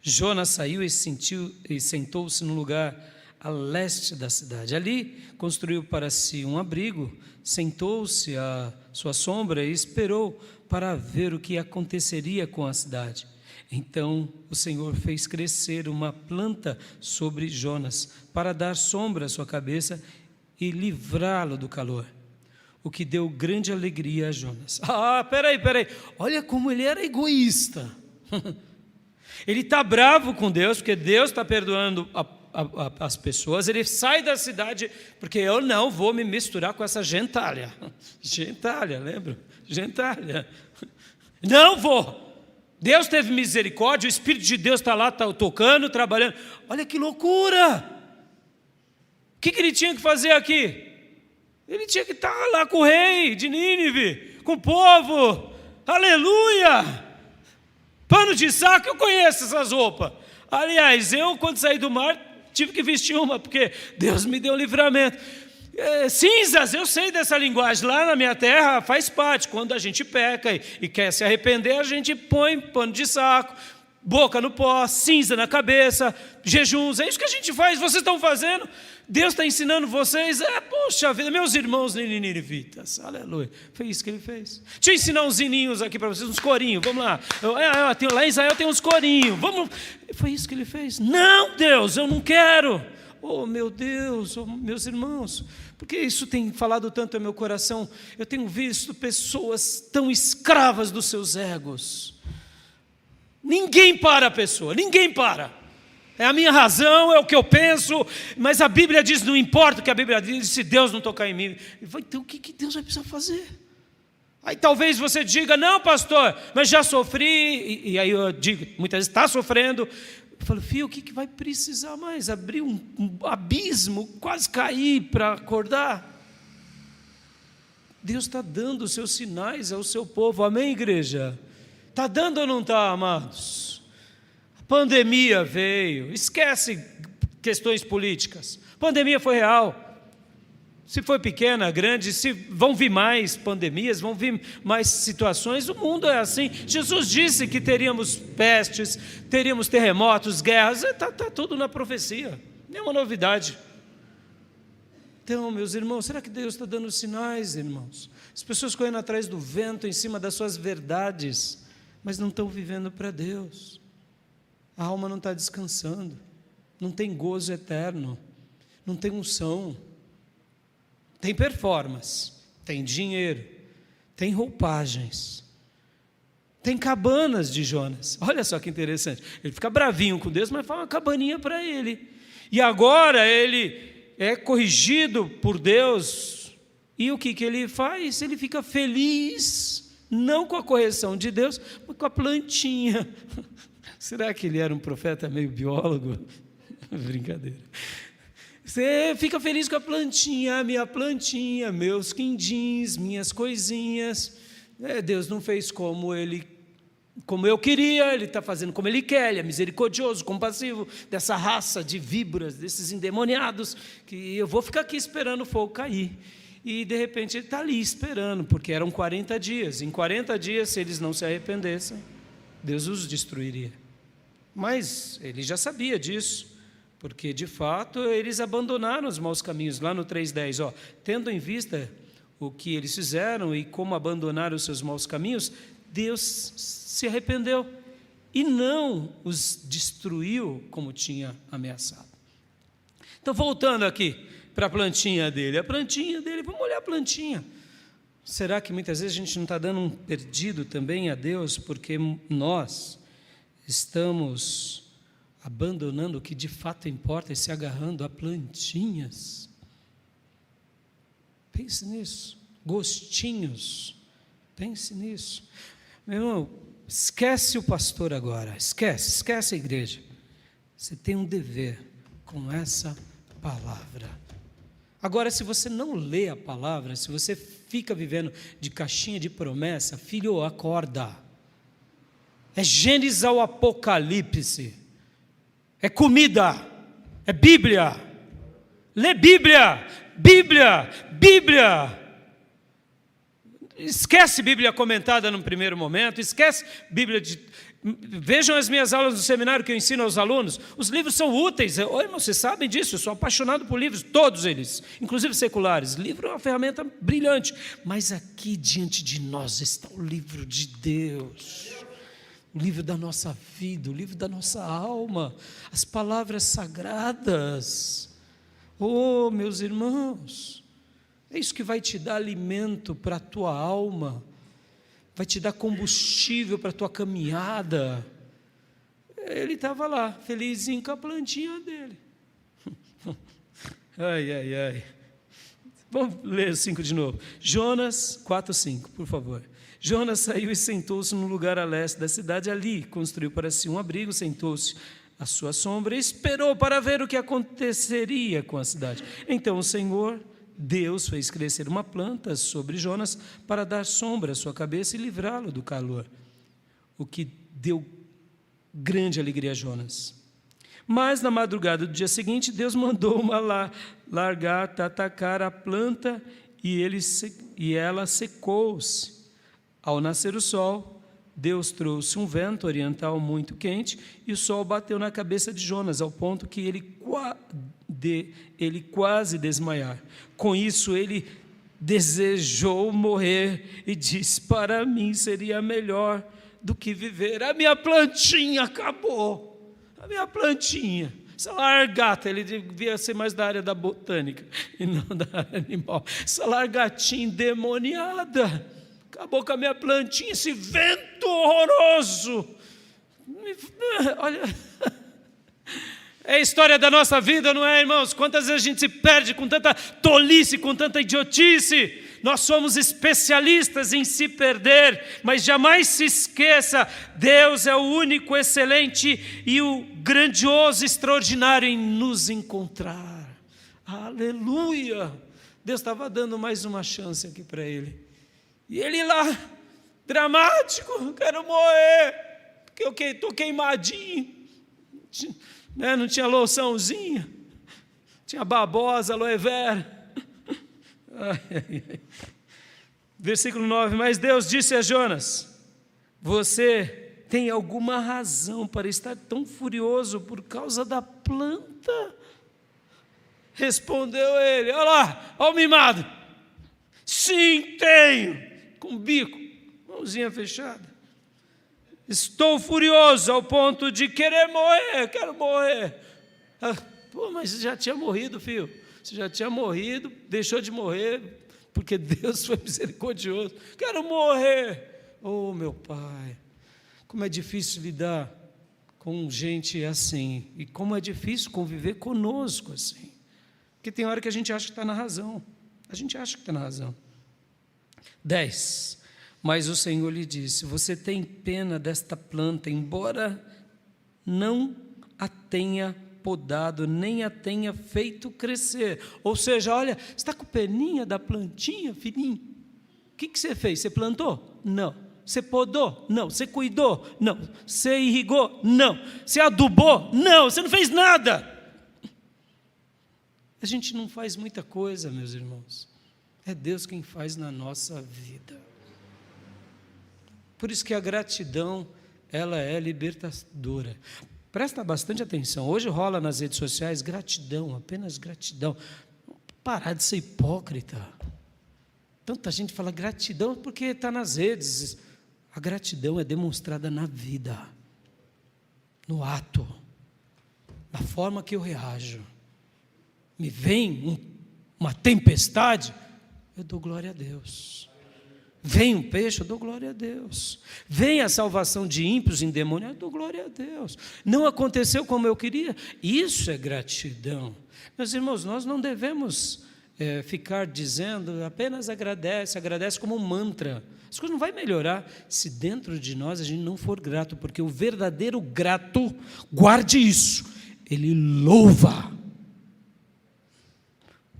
Jonas saiu e sentou-se no lugar a leste da cidade. Ali construiu para si um abrigo, sentou-se à sua sombra e esperou para ver o que aconteceria com a cidade. Então o Senhor fez crescer uma planta sobre Jonas, para dar sombra à sua cabeça e livrá-lo do calor, o que deu grande alegria a Jonas. Peraí, olha como ele era egoísta. Ele está bravo com Deus, porque Deus está perdoando as pessoas. Ele sai da cidade, porque eu não vou me misturar com essa gentalha. Gentalha, lembra? Gentalha. Não vou. Deus teve misericórdia, o Espírito de Deus está lá, está tocando, trabalhando. Olha que loucura! O que ele tinha que fazer aqui? Ele tinha que estar lá com o rei de Nínive, com o povo. Aleluia! Pano de saco, eu conheço essas roupas. Aliás, eu quando saí do mar, tive que vestir uma, porque Deus me deu livramento. Cinzas, eu sei dessa linguagem. Lá na minha terra faz parte. Quando a gente peca e quer se arrepender, a gente põe pano de saco, boca no pó, cinza na cabeça, jejuns. É isso que a gente faz, vocês estão fazendo. Deus está ensinando vocês. Poxa vida, meus irmãos ninivitas, aleluia. Foi isso que ele fez. Deixa eu ensinar uns hininhos aqui para vocês, uns corinhos, vamos lá. Lá em Israel tem uns corinhos, vamos. Foi isso que ele fez. Não, Deus, eu não quero. Oh, meu Deus, oh, meus irmãos, porque isso tem falado tanto ao meu coração. Eu tenho visto pessoas tão escravas dos seus egos. Ninguém para a pessoa, ninguém para. É a minha razão, é o que eu penso, mas a Bíblia diz, não importa o que a Bíblia diz, se Deus não tocar em mim. Então o que Deus vai precisar fazer? Aí talvez você diga, não, pastor, mas já sofri, e aí eu digo, muitas vezes está sofrendo. Eu falo, filho, o que vai precisar mais? Abrir um abismo, quase cair para acordar? Deus está dando os seus sinais ao seu povo, amém, igreja? Está dando ou não está, amados? A pandemia veio, esquece questões políticas, a pandemia foi real. Se foi pequena, grande, se vão vir mais pandemias, vão vir mais situações, o mundo é assim. Jesus disse que teríamos pestes, teríamos terremotos, guerras, está tudo na profecia, nenhuma novidade. Então, meus irmãos, será que Deus está dando sinais, irmãos? As pessoas correndo atrás do vento, em cima das suas verdades, mas não estão vivendo para Deus. A alma não está descansando, não tem gozo eterno, não tem unção. Tem performance, tem dinheiro, tem roupagens, tem cabanas de Jonas. Olha só que interessante. Ele fica bravinho com Deus, mas faz uma cabaninha para ele. E agora ele é corrigido por Deus. E o que ele faz? Ele fica feliz, não com a correção de Deus, mas com a plantinha. Será que ele era um profeta meio biólogo? Brincadeira. Você fica feliz com a plantinha, minha plantinha, meus quindins, minhas coisinhas. Deus não fez como eu queria, Ele está fazendo como Ele quer, Ele é misericordioso, compassivo, dessa raça de víboras, desses endemoniados, que eu vou ficar aqui esperando o fogo cair. E de repente Ele está ali esperando, porque eram 40 dias. Em 40 dias, se eles não se arrependessem, Deus os destruiria. Mas Ele já sabia disso. Porque, de fato, eles abandonaram os maus caminhos. Lá no 3,10, tendo em vista o que eles fizeram e como abandonaram os seus maus caminhos, Deus se arrependeu e não os destruiu como tinha ameaçado. Então, voltando aqui para a plantinha dele. Vamos olhar a plantinha. Será que muitas vezes a gente não está dando um perdido também a Deus, porque nós estamos abandonando o que de fato importa e se agarrando a plantinhas? Pense nisso. Gostinhos. Pense nisso. Meu irmão, esquece o pastor agora. Esquece a igreja. Você tem um dever com essa palavra. Agora, se você não lê a palavra, se você fica vivendo de caixinha de promessa, filho, acorda. É Gênesis ao Apocalipse. É comida, é Bíblia, lê Bíblia. Esquece Bíblia comentada num primeiro momento, esquece Bíblia de... Vejam as minhas aulas no seminário que eu ensino aos alunos, os livros são úteis, vocês sabem disso, eu sou apaixonado por livros, todos eles, inclusive seculares. Livro é uma ferramenta brilhante, mas aqui diante de nós está o livro de Deus. O livro da nossa vida, o livro da nossa alma, as palavras sagradas. Oh, meus irmãos, é isso que vai te dar alimento para a tua alma, vai te dar combustível para a tua caminhada. Ele estava lá, felizinho com a plantinha dele. Ai. Vamos ler 5 de novo. Jonas 4:5, por favor. Jonas saiu e sentou-se num lugar a leste da cidade. Ali construiu para si um abrigo, sentou-se à sua sombra e esperou para ver o que aconteceria com a cidade. Então o Senhor, Deus, fez crescer uma planta sobre Jonas para dar sombra à sua cabeça e livrá-lo do calor, o que deu grande alegria a Jonas. Mas na madrugada do dia seguinte, Deus mandou uma lagarta atacar a planta e ela secou-se. Ao nascer o sol, Deus trouxe um vento oriental muito quente e o sol bateu na cabeça de Jonas, ao ponto que ele quase desmaiar. Com isso, ele desejou morrer e disse: para mim seria melhor do que viver. A minha plantinha acabou. A minha plantinha. Essa largata, ele devia ser mais da área da botânica e não da área animal. Essa largatinha endemoniada acabou com a minha plantinha, esse vento horroroso. Olha, é a história da nossa vida, não é, irmãos? Quantas vezes a gente se perde com tanta tolice, com tanta idiotice. Nós somos especialistas em se perder, mas jamais se esqueça, Deus é o único, excelente e o grandioso, extraordinário em nos encontrar. Aleluia! Deus estava dando mais uma chance aqui para ele. E ele lá, dramático, quero morrer, porque eu estou queimadinho, né? Não tinha loçãozinha, tinha babosa, aloe vera. Versículo 9, mas Deus disse a Jonas: você tem alguma razão para estar tão furioso por causa da planta? Respondeu ele, olha lá, olha o mimado. Sim, tenho, com o bico, mãozinha fechada. Estou furioso ao ponto de querer morrer, quero morrer. Pô, mas você já tinha morrido, filho. Você já tinha morrido, deixou de morrer, porque Deus foi misericordioso. Quero morrer. Oh, meu Pai, como é difícil lidar com gente assim, e como é difícil conviver conosco assim. Porque tem hora que a gente acha que está na razão. A gente acha que está na razão. 10. Mas o Senhor lhe disse: você tem pena desta planta, embora não a tenha podado, nem a tenha feito crescer. Ou seja, olha, você está com peninha da plantinha, filhinho? O que você fez? Você plantou? Não. Você podou? Não. Você cuidou? Não. Você irrigou? Não. Você adubou? Não. Você não fez nada. A gente não faz muita coisa, meus irmãos. É Deus quem faz na nossa vida. Por isso que a gratidão, ela é libertadora. Presta bastante atenção. Hoje rola nas redes sociais gratidão, apenas gratidão. Parar de ser hipócrita. Tanta gente fala gratidão porque está nas redes. A gratidão é demonstrada na vida, no ato, na forma que eu reajo. Me vem uma tempestade, eu dou glória a Deus. Vem um peixe, eu dou glória a Deus. Vem a salvação de ímpios endemoniados, eu dou glória a Deus. Não aconteceu como eu queria, isso é gratidão. Meus irmãos, nós não devemos ficar dizendo apenas agradece como um mantra. As coisas não vão melhorar se dentro de nós a gente não for grato, porque o verdadeiro grato, guarde isso, ele louva.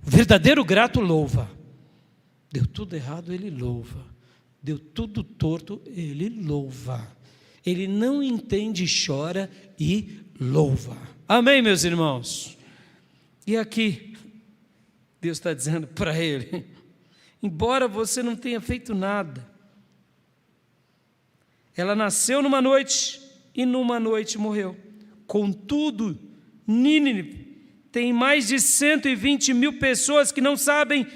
O verdadeiro grato louva. Deu tudo errado, ele louva. Deu tudo torto, ele louva. Ele não entende, chora e louva. Amém, meus irmãos? E aqui, Deus está dizendo para ele: embora você não tenha feito nada, ela nasceu numa noite e numa noite morreu. Contudo, Nínive tem mais de 120 mil pessoas que não sabem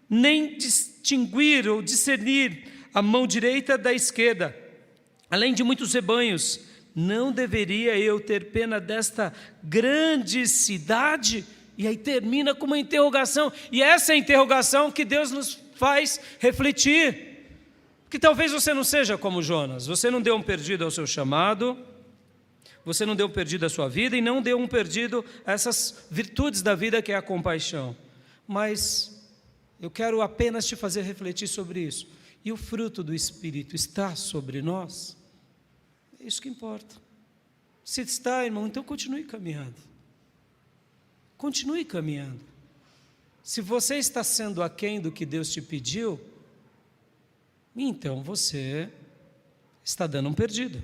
nem distinguir ou discernir a mão direita da esquerda, além de muitos rebanhos. Não deveria eu ter pena desta grande cidade? E aí termina com uma interrogação, e essa é a interrogação que Deus nos faz refletir, porque talvez você não seja como Jonas, você não deu um perdido ao seu chamado, você não deu um perdido à sua vida, e não deu um perdido a essas virtudes da vida que é a compaixão, mas eu quero apenas te fazer refletir sobre isso. E o fruto do Espírito está sobre nós? É isso que importa. Se está, irmão, então continue caminhando. Continue caminhando. Se você está sendo aquém do que Deus te pediu, então você está dando um perdido.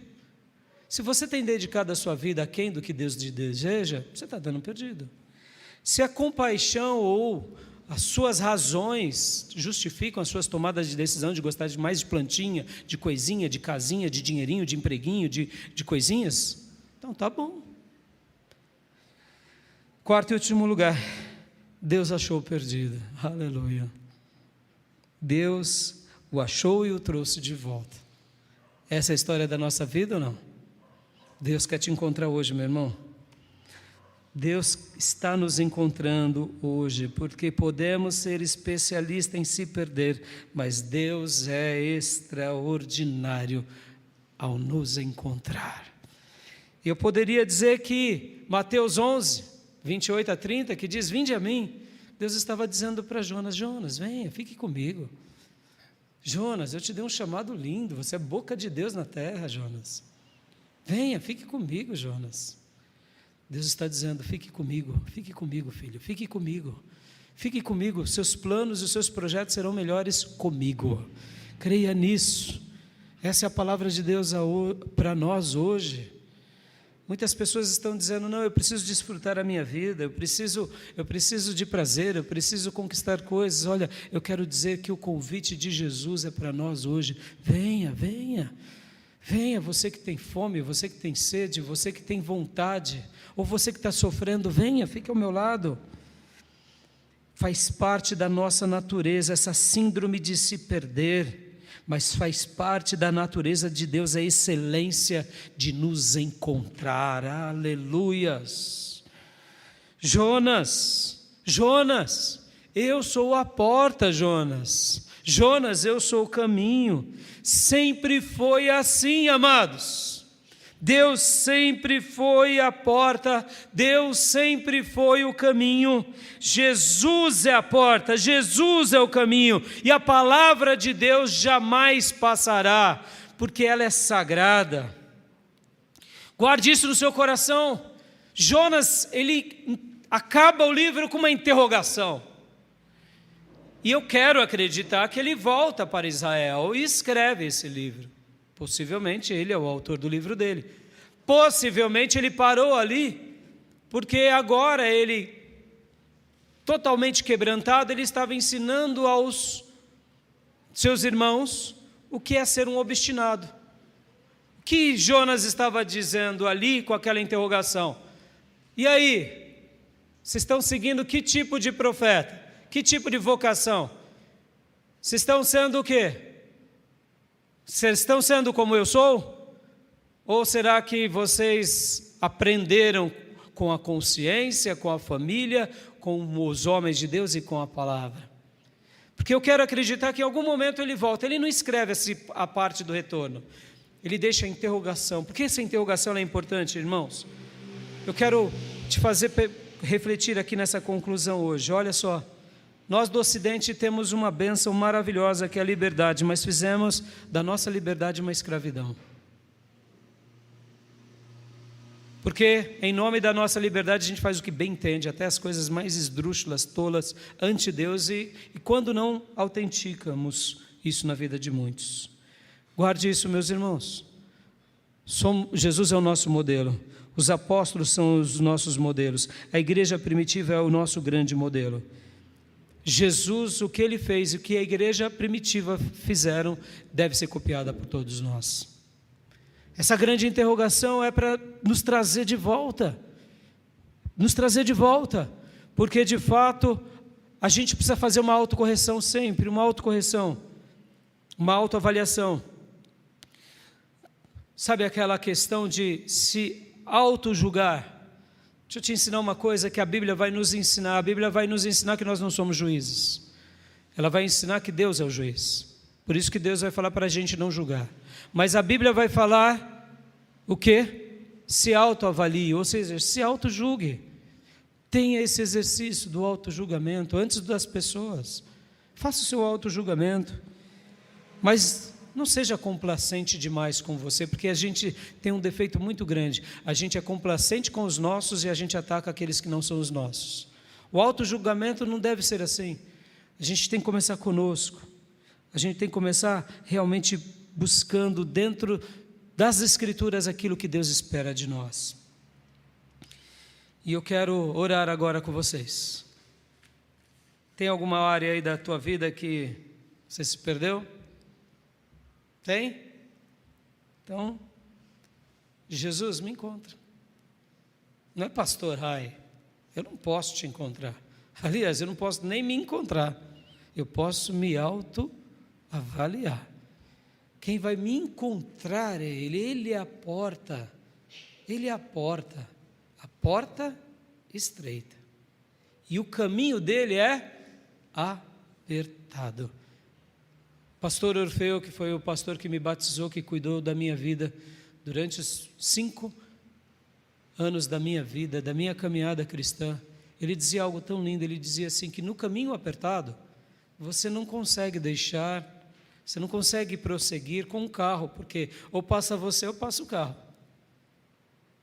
Se você tem dedicado a sua vida aquém do que Deus te deseja, você está dando um perdido. Se a compaixão ou as suas razões justificam as suas tomadas de decisão de gostar de mais de plantinha, de coisinha, de casinha, de dinheirinho, de empreguinho, de coisinhas, então tá bom. Quarto e último lugar, Deus achou o perdido. Aleluia. Deus o achou e o trouxe de volta. Essa é a história da nossa vida ou não? Deus quer te encontrar hoje, meu irmão. Deus está nos encontrando hoje, porque podemos ser especialistas em se perder, mas Deus é extraordinário ao nos encontrar. Eu poderia dizer que Mateus 11, 28 a 30, que diz, vinde a mim, Deus estava dizendo para Jonas, Jonas, venha, fique comigo. Jonas, eu te dei um chamado lindo, você é boca de Deus na terra, Jonas. Venha, fique comigo, Jonas. Deus está dizendo, fique comigo, filho, fique comigo, seus planos e os seus projetos serão melhores comigo. Creia nisso. Essa é a palavra de Deus para nós hoje. Muitas pessoas estão dizendo, não, eu preciso desfrutar a minha vida, eu preciso de prazer, eu preciso conquistar coisas. Olha, eu quero dizer que o convite de Jesus é para nós hoje. Venha, você que tem fome, você que tem sede, você que tem vontade, ou você que está sofrendo, venha, fique ao meu lado. Faz parte da nossa natureza essa síndrome de se perder, mas faz parte da natureza de Deus a excelência de nos encontrar. Aleluias. Jonas, eu sou a porta, Jonas, eu sou o caminho. Sempre foi assim, amados. Deus sempre foi a porta, Deus sempre foi o caminho. Jesus é a porta, Jesus é o caminho, e a palavra de Deus jamais passará, porque ela é sagrada. Guarde isso no seu coração. Jonas, ele acaba o livro com uma interrogação. E eu quero acreditar que ele volta para Israel e escreve esse livro. Possivelmente ele é o autor do livro dele. Possivelmente ele parou ali, porque agora ele, totalmente quebrantado, ele estava ensinando aos seus irmãos o que é ser um obstinado. O que Jonas estava dizendo ali com aquela interrogação? E aí, vocês estão seguindo que tipo de profeta? Que tipo de vocação? Vocês estão sendo o quê? Vocês estão sendo como eu sou? Ou será que vocês aprenderam com a consciência, com a família, com os homens de Deus e com a palavra? Porque eu quero acreditar que em algum momento ele volta. Ele não escreve a parte do retorno. Ele deixa a interrogação. Por que essa interrogação é importante, irmãos? Eu quero te fazer refletir aqui nessa conclusão hoje. Olha só. Nós do Ocidente temos uma bênção maravilhosa que é a liberdade, mas fizemos da nossa liberdade uma escravidão. Porque em nome da nossa liberdade a gente faz o que bem entende, até as coisas mais esdrúxulas, tolas, ante-Deus, e quando não, autenticamos isso na vida de muitos. Guarde isso, meus irmãos. Jesus é o nosso modelo, os apóstolos são os nossos modelos, a igreja primitiva é o nosso grande modelo. Jesus, o que ele fez e o que a igreja primitiva fizeram, deve ser copiada por todos nós. Essa grande interrogação é para nos trazer de volta, porque de fato a gente precisa fazer uma autocorreção sempre, uma autoavaliação. Sabe aquela questão de se auto-julgar? Deixa eu te ensinar uma coisa que a Bíblia vai nos ensinar. A Bíblia vai nos ensinar que nós não somos juízes. Ela vai ensinar que Deus é o juiz. Por isso que Deus vai falar para a gente não julgar. Mas a Bíblia vai falar o quê? Se autoavalie, ou seja, se autojulgue. Tenha esse exercício do autojulgamento antes das pessoas. Faça o seu autojulgamento. Mas não seja complacente demais com você, porque a gente tem um defeito muito grande. A gente é complacente com os nossos e a gente ataca aqueles que não são os nossos. O autojulgamento não deve ser assim. A gente tem que começar conosco. A gente tem que começar realmente buscando dentro das Escrituras aquilo que Deus espera de nós. E eu quero orar agora com vocês. Tem alguma área aí da tua vida que você se perdeu? Tem? Então, Jesus, me encontra. Não é pastor Rai, eu não posso te encontrar. Aliás, eu não posso nem me encontrar. Eu posso me autoavaliar. Quem vai me encontrar é Ele. Ele é a porta. Ele é a porta. A porta estreita. E o caminho dele é apertado. Pastor Orfeu, que foi o pastor que me batizou, que cuidou da minha vida durante os 5 anos da minha vida, da minha caminhada cristã, ele dizia algo tão lindo. Ele dizia assim, que no caminho apertado, você não consegue você não consegue prosseguir com o carro, porque ou passa você ou passa o carro.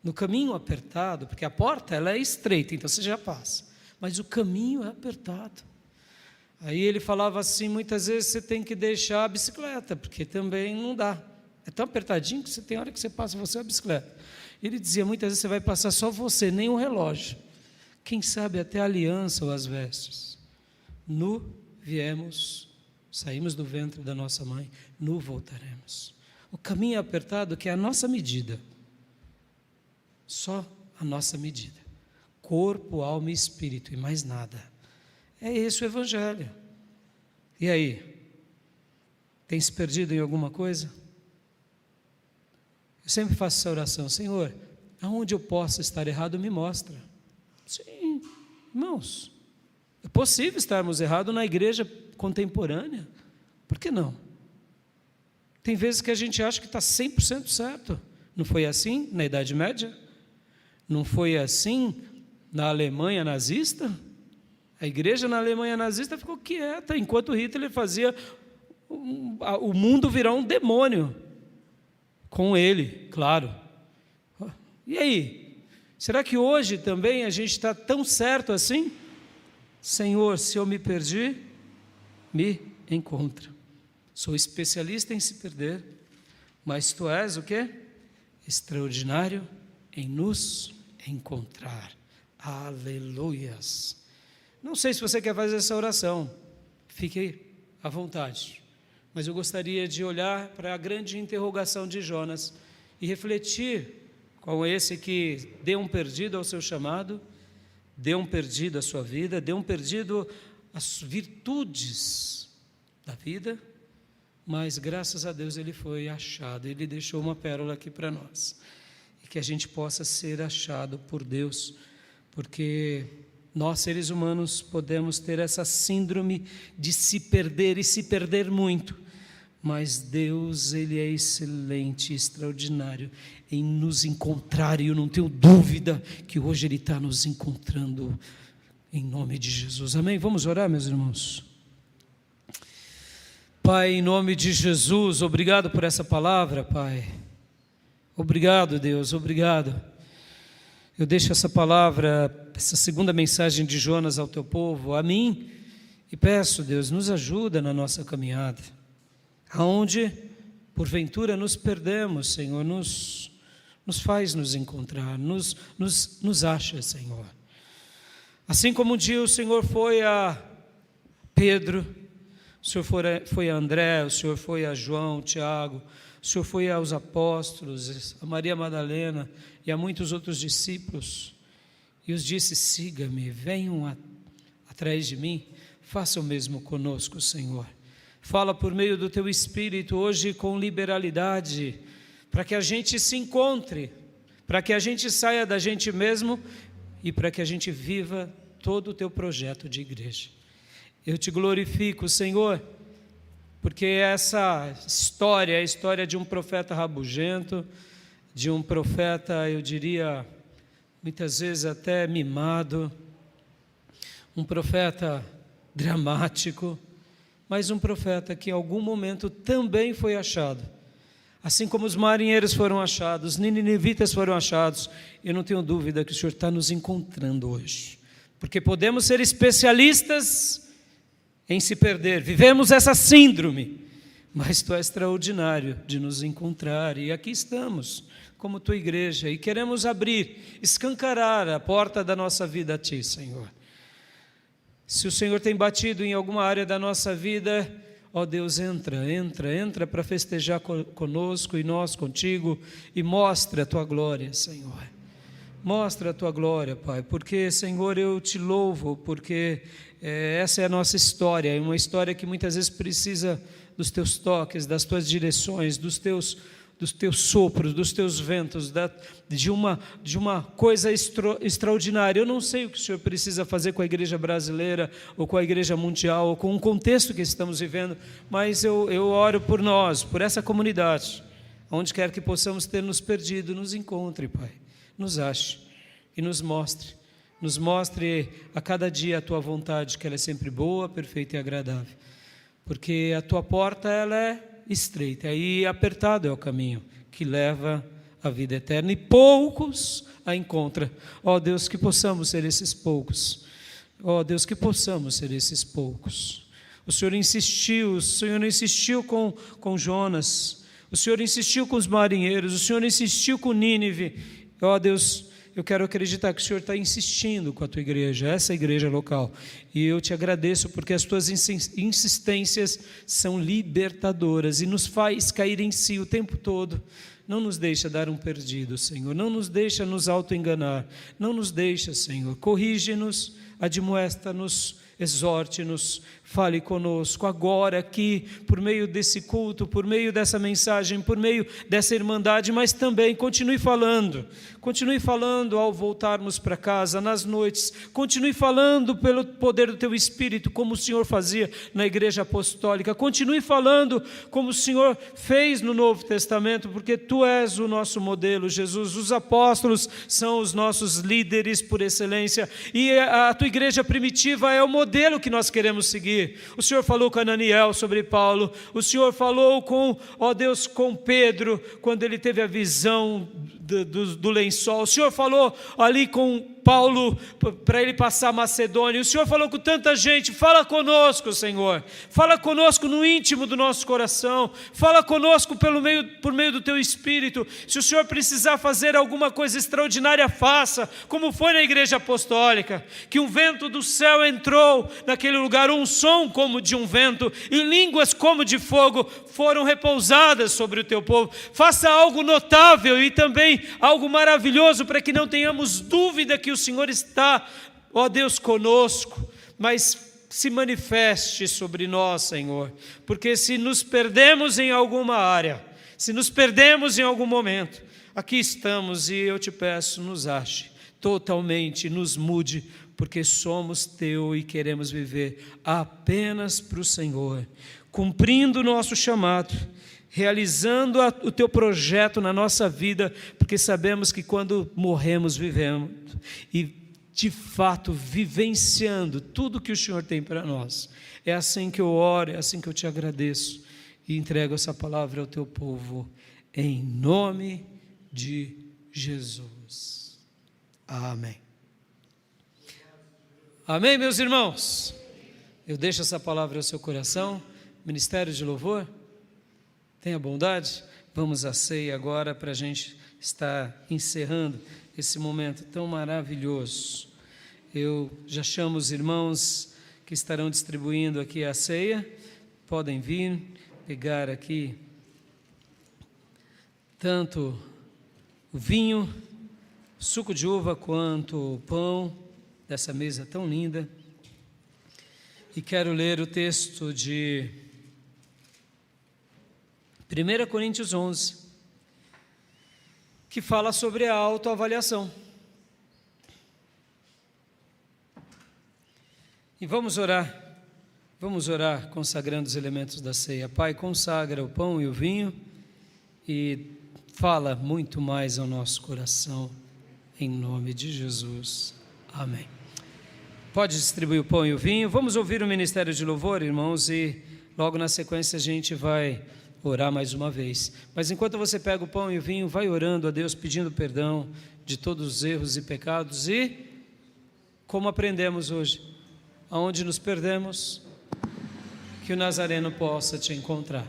No caminho apertado, porque a porta ela é estreita, então você já passa, mas o caminho é apertado. Aí ele falava assim, muitas vezes você tem que deixar a bicicleta, porque também não dá. É tão apertadinho que você tem hora que você passa você a bicicleta. Ele dizia, muitas vezes você vai passar só você, nem um relógio. Quem sabe até a aliança ou as vestes. Nu viemos, saímos do ventre da nossa mãe, nu voltaremos. O caminho é apertado, que é a nossa medida. Só a nossa medida. Corpo, alma e espírito, e mais nada. É esse o Evangelho. E aí? Tem se perdido em alguma coisa? Eu sempre faço essa oração, Senhor, aonde eu possa estar errado, me mostra. Sim, irmãos, é possível estarmos errados na igreja contemporânea. Por que não? Tem vezes que a gente acha que está 100% certo. Não foi assim na Idade Média? Não foi assim na Alemanha nazista? A igreja na Alemanha nazista ficou quieta, enquanto Hitler fazia o mundo virar um demônio. Com ele, claro. E aí? Será que hoje também a gente está tão certo assim? Senhor, se eu me perdi, me encontra. Sou especialista em se perder, mas Tu és o quê? Extraordinário em nos encontrar. Aleluias. Não sei se você quer fazer essa oração, fique à vontade, mas eu gostaria de olhar para a grande interrogação de Jonas e refletir com esse que deu um perdido ao seu chamado, deu um perdido à sua vida, deu um perdido às virtudes da vida, mas graças a Deus ele foi achado, ele deixou uma pérola aqui para nós, e que a gente possa ser achado por Deus, porque nós, seres humanos, podemos ter essa síndrome de se perder e se perder muito, mas Deus, Ele é excelente, extraordinário em nos encontrar, e eu não tenho dúvida que hoje Ele está nos encontrando, em nome de Jesus. Amém? Vamos orar, meus irmãos? Pai, em nome de Jesus, obrigado por essa palavra, Pai. Obrigado, Deus, obrigado. Eu deixo essa palavra, essa segunda mensagem de Jonas ao Teu povo, a mim, e peço, Deus, nos ajuda na nossa caminhada, aonde, porventura, nos perdemos, Senhor, nos faz nos encontrar, nos acha, Senhor. Assim como um dia o Senhor foi a Pedro, o Senhor foi a André, o Senhor foi a João, Tiago, o Senhor foi aos apóstolos, a Maria Madalena e a muitos outros discípulos, e os disse, siga-me, venham atrás de mim, faça o mesmo conosco, Senhor. Fala por meio do Teu Espírito hoje com liberalidade, para que a gente se encontre, para que a gente saia da gente mesmo e para que a gente viva todo o Teu projeto de igreja. Eu Te glorifico, Senhor, porque essa história é a história de um profeta rabugento, de um profeta, eu diria, muitas vezes até mimado, um profeta dramático, mas um profeta que em algum momento também foi achado. Assim como os marinheiros foram achados, os ninivitas foram achados, eu não tenho dúvida que o Senhor está nos encontrando hoje, porque podemos ser especialistas em se perder, vivemos essa síndrome, mas Tu és extraordinário de nos encontrar, e aqui estamos, como Tua igreja, e queremos abrir, escancarar a porta da nossa vida a Ti, Senhor. Se o Senhor tem batido em alguma área da nossa vida, ó Deus, entra para festejar conosco e nós contigo, e mostra a tua glória, Senhor. Mostra a tua glória, Pai, porque, Senhor, eu te louvo, porque essa é a nossa história, é uma história que muitas vezes precisa dos teus toques, das tuas direções, dos teus sopros, dos teus ventos, de uma coisa extraordinária. Eu não sei o que o Senhor precisa fazer com a igreja brasileira, ou com a igreja mundial, ou com o contexto que estamos vivendo, mas eu oro por nós, por essa comunidade, onde quer que possamos ter nos perdido, nos encontre, Pai, nos ache e nos mostre a cada dia a tua vontade, que ela é sempre boa, perfeita e agradável, porque a tua porta ela é estreita e apertado é o caminho que leva à vida eterna, e poucos a encontra. Ó Deus, que possamos ser esses poucos. Ó Deus, que possamos ser esses poucos. O Senhor insistiu com Jonas, o Senhor insistiu com os marinheiros, o Senhor insistiu com Nínive. Ó Deus, eu quero acreditar que o Senhor está insistindo com a tua igreja, essa igreja local, e eu te agradeço porque as tuas insistências são libertadoras e nos faz cair em si o tempo todo. Não nos deixa dar um perdido, Senhor, não nos deixa nos auto-enganar, não nos deixa, Senhor, corrige-nos, admoesta-nos, exorte-nos, fale conosco agora aqui, por meio desse culto, por meio dessa mensagem, por meio dessa irmandade, mas também continue falando ao voltarmos para casa, nas noites, continue falando pelo poder do Teu Espírito, como o Senhor fazia na igreja apostólica, continue falando como o Senhor fez no Novo Testamento, porque Tu és o nosso modelo, Jesus. Os apóstolos são os nossos líderes por excelência, e a Tua igreja primitiva é o modelo que nós queremos seguir. O Senhor falou com Ananiel sobre Paulo, o Senhor falou com Pedro, quando ele teve a visão do lençol, o Senhor falou ali com Paulo, para ele passar a Macedônia, o Senhor falou com tanta gente. Fala conosco, Senhor, fala conosco no íntimo do nosso coração, fala conosco por meio do Teu Espírito. Se o Senhor precisar fazer alguma coisa extraordinária, faça, como foi na igreja apostólica, que um vento do céu entrou naquele lugar, um som como de um vento, e línguas como de fogo foram repousadas sobre o Teu povo. Faça algo notável e também algo maravilhoso, para que não tenhamos dúvida que o Senhor está, ó Deus, conosco, mas se manifeste sobre nós, Senhor, porque se nos perdemos em alguma área, se nos perdemos em algum momento, aqui estamos, e eu te peço, nos ache totalmente, nos mude, porque somos Teu e queremos viver apenas para o Senhor, cumprindo o nosso chamado, realizando o Teu projeto na nossa vida, porque sabemos que quando morremos, vivemos, e de fato vivenciando tudo que o Senhor tem para nós. É assim que eu oro, é assim que eu te agradeço, e entrego essa palavra ao Teu povo, em nome de Jesus. Amém. Amém, meus irmãos? Eu deixo essa palavra ao seu coração. Ministério de louvor, tenha bondade. Vamos à ceia agora, para a gente estar encerrando esse momento tão maravilhoso. Eu já chamo os irmãos que estarão distribuindo aqui a ceia. Podem vir, pegar aqui tanto o vinho, suco de uva, quanto o pão dessa mesa tão linda. E quero ler o texto de 1 Coríntios 11, que fala sobre a autoavaliação. E vamos orar consagrando os elementos da ceia. Pai, consagra o pão e o vinho e fala muito mais ao nosso coração, em nome de Jesus. Amém. Pode distribuir o pão e o vinho. Vamos ouvir o ministério de louvor, irmãos, e logo na sequência a gente vai orar mais uma vez. Mas enquanto você pega o pão e o vinho, vai orando a Deus, pedindo perdão de todos os erros e pecados, e como aprendemos hoje, aonde nos perdemos, que o Nazareno possa te encontrar.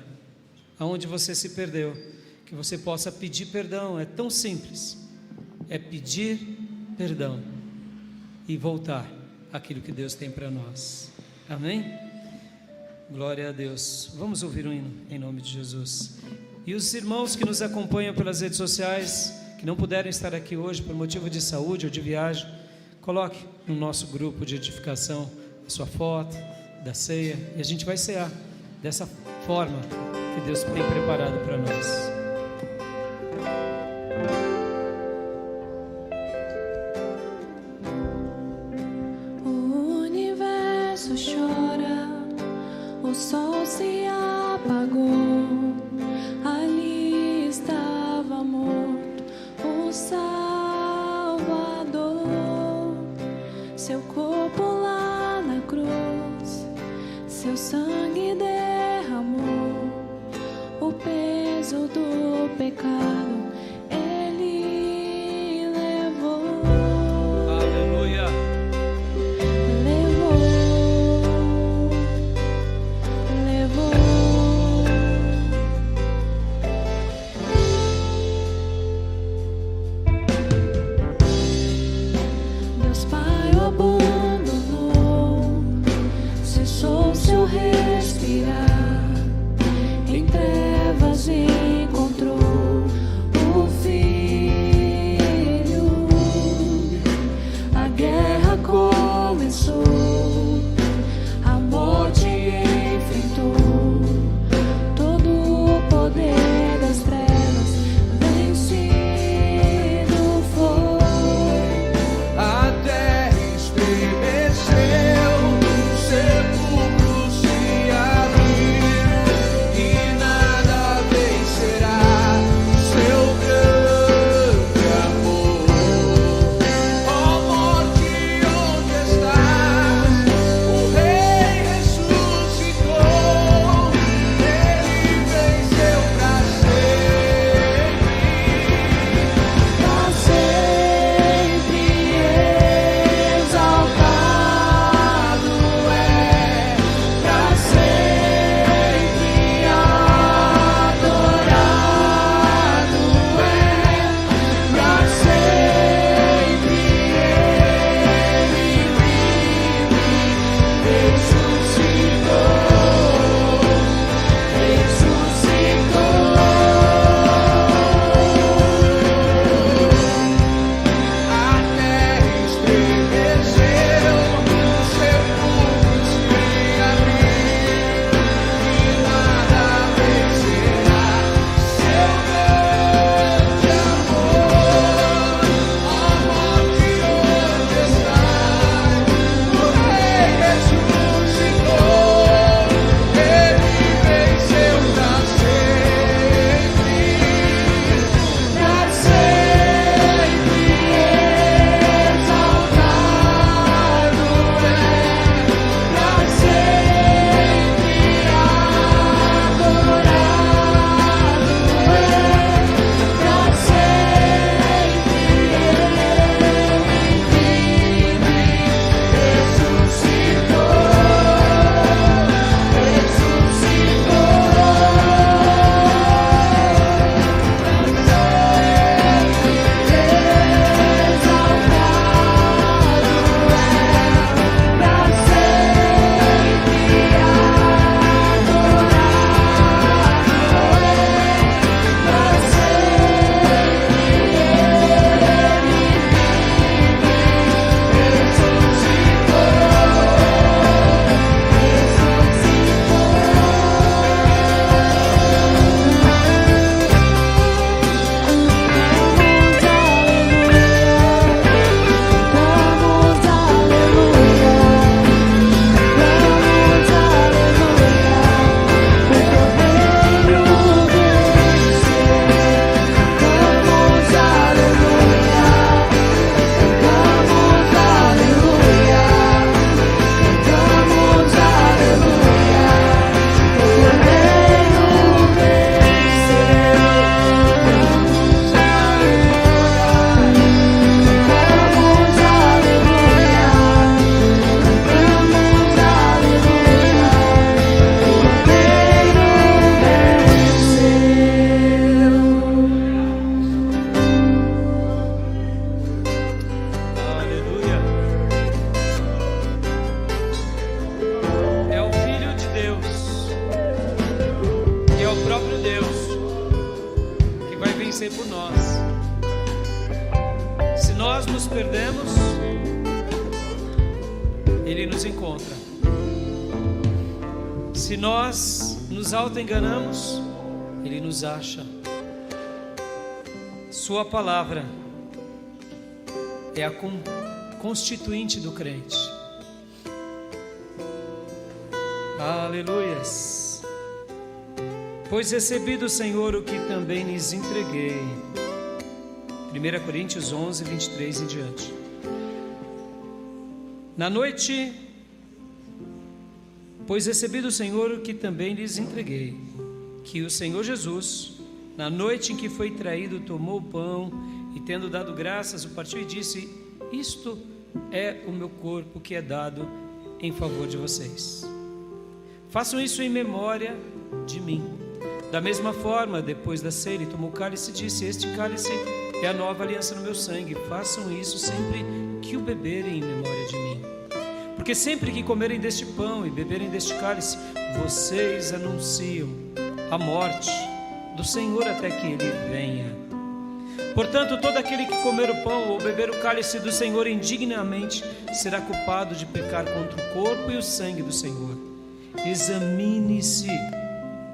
Aonde você se perdeu, que você possa pedir perdão. É tão simples, é pedir perdão e voltar aquilo que Deus tem para nós. Amém? Glória a Deus. Vamos ouvir um hino em nome de Jesus. E os irmãos que nos acompanham pelas redes sociais, que não puderem estar aqui hoje por motivo de saúde ou de viagem, coloque no nosso grupo de edificação a sua foto da ceia, e a gente vai cear dessa forma que Deus tem preparado para nós. O universo chora, o sol se apagou, ali estava morto o Salvador, seu corpo lá na cruz, seu sangue derramou, o peso do pecado ele levou. Aleluia! Deus Pai o abandonou, cessou seu reino. nós nos perdemos, Ele nos encontra. Se nós nos auto-enganamos, Ele nos acha. Sua palavra é a constituinte do crente. Aleluias. Pois recebi do Senhor o que também lhes entreguei. 1 Coríntios 11, 23 em diante. Na noite, pois recebi do Senhor o que também lhes entreguei, que o Senhor Jesus, na noite em que foi traído, tomou o pão e, tendo dado graças, o partiu e disse: isto é o meu corpo que é dado em favor de vocês. Façam isso em memória de mim. Da mesma forma, depois da ceia, ele tomou o cálice e disse: este cálice é a nova aliança no meu sangue. Façam isso sempre que o beberem em memória de mim. Porque sempre que comerem deste pão e beberem deste cálice, vocês anunciam a morte do Senhor até que Ele venha. Portanto, todo aquele que comer o pão ou beber o cálice do Senhor indignamente será culpado de pecar contra o corpo e o sangue do Senhor. Examine-se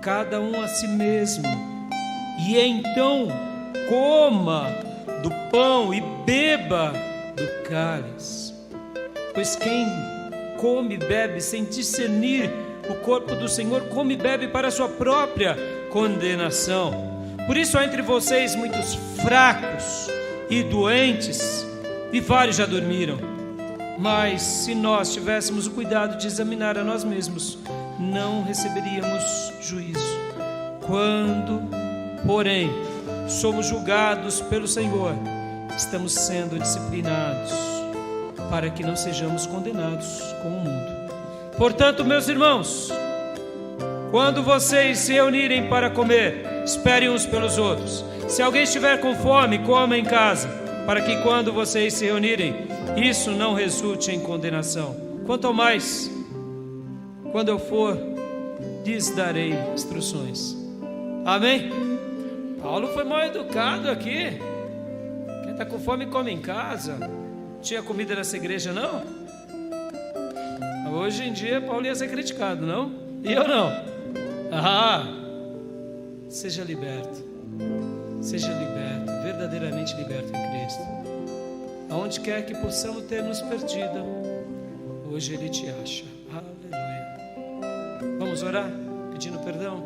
cada um a si mesmo, e então coma do pão e beba do cálice. Pois quem come e bebe sem discernir o corpo do Senhor, come e bebe para a sua própria condenação. Por isso há entre vocês muitos fracos e doentes, e vários já dormiram. Mas se nós tivéssemos o cuidado de examinar a nós mesmos, não receberíamos juízo. Quando, porém, somos julgados pelo Senhor, estamos sendo disciplinados, para que não sejamos condenados com o mundo. Portanto, meus irmãos, quando vocês se reunirem para comer, esperem uns pelos outros. Se alguém estiver com fome, coma em casa, para que quando vocês se reunirem, isso não resulte em condenação. Quanto ao mais, quando eu for, lhes darei instruções. Amém? Paulo foi mal educado aqui. Quem está com fome, come em casa. Tinha comida nessa igreja, não? Hoje em dia, Paulo ia ser criticado, não? E eu não. Seja liberto. Seja liberto, verdadeiramente liberto em Cristo. Aonde quer que possamos ter nos perdido, hoje Ele te acha. Aleluia. Vamos orar, pedindo perdão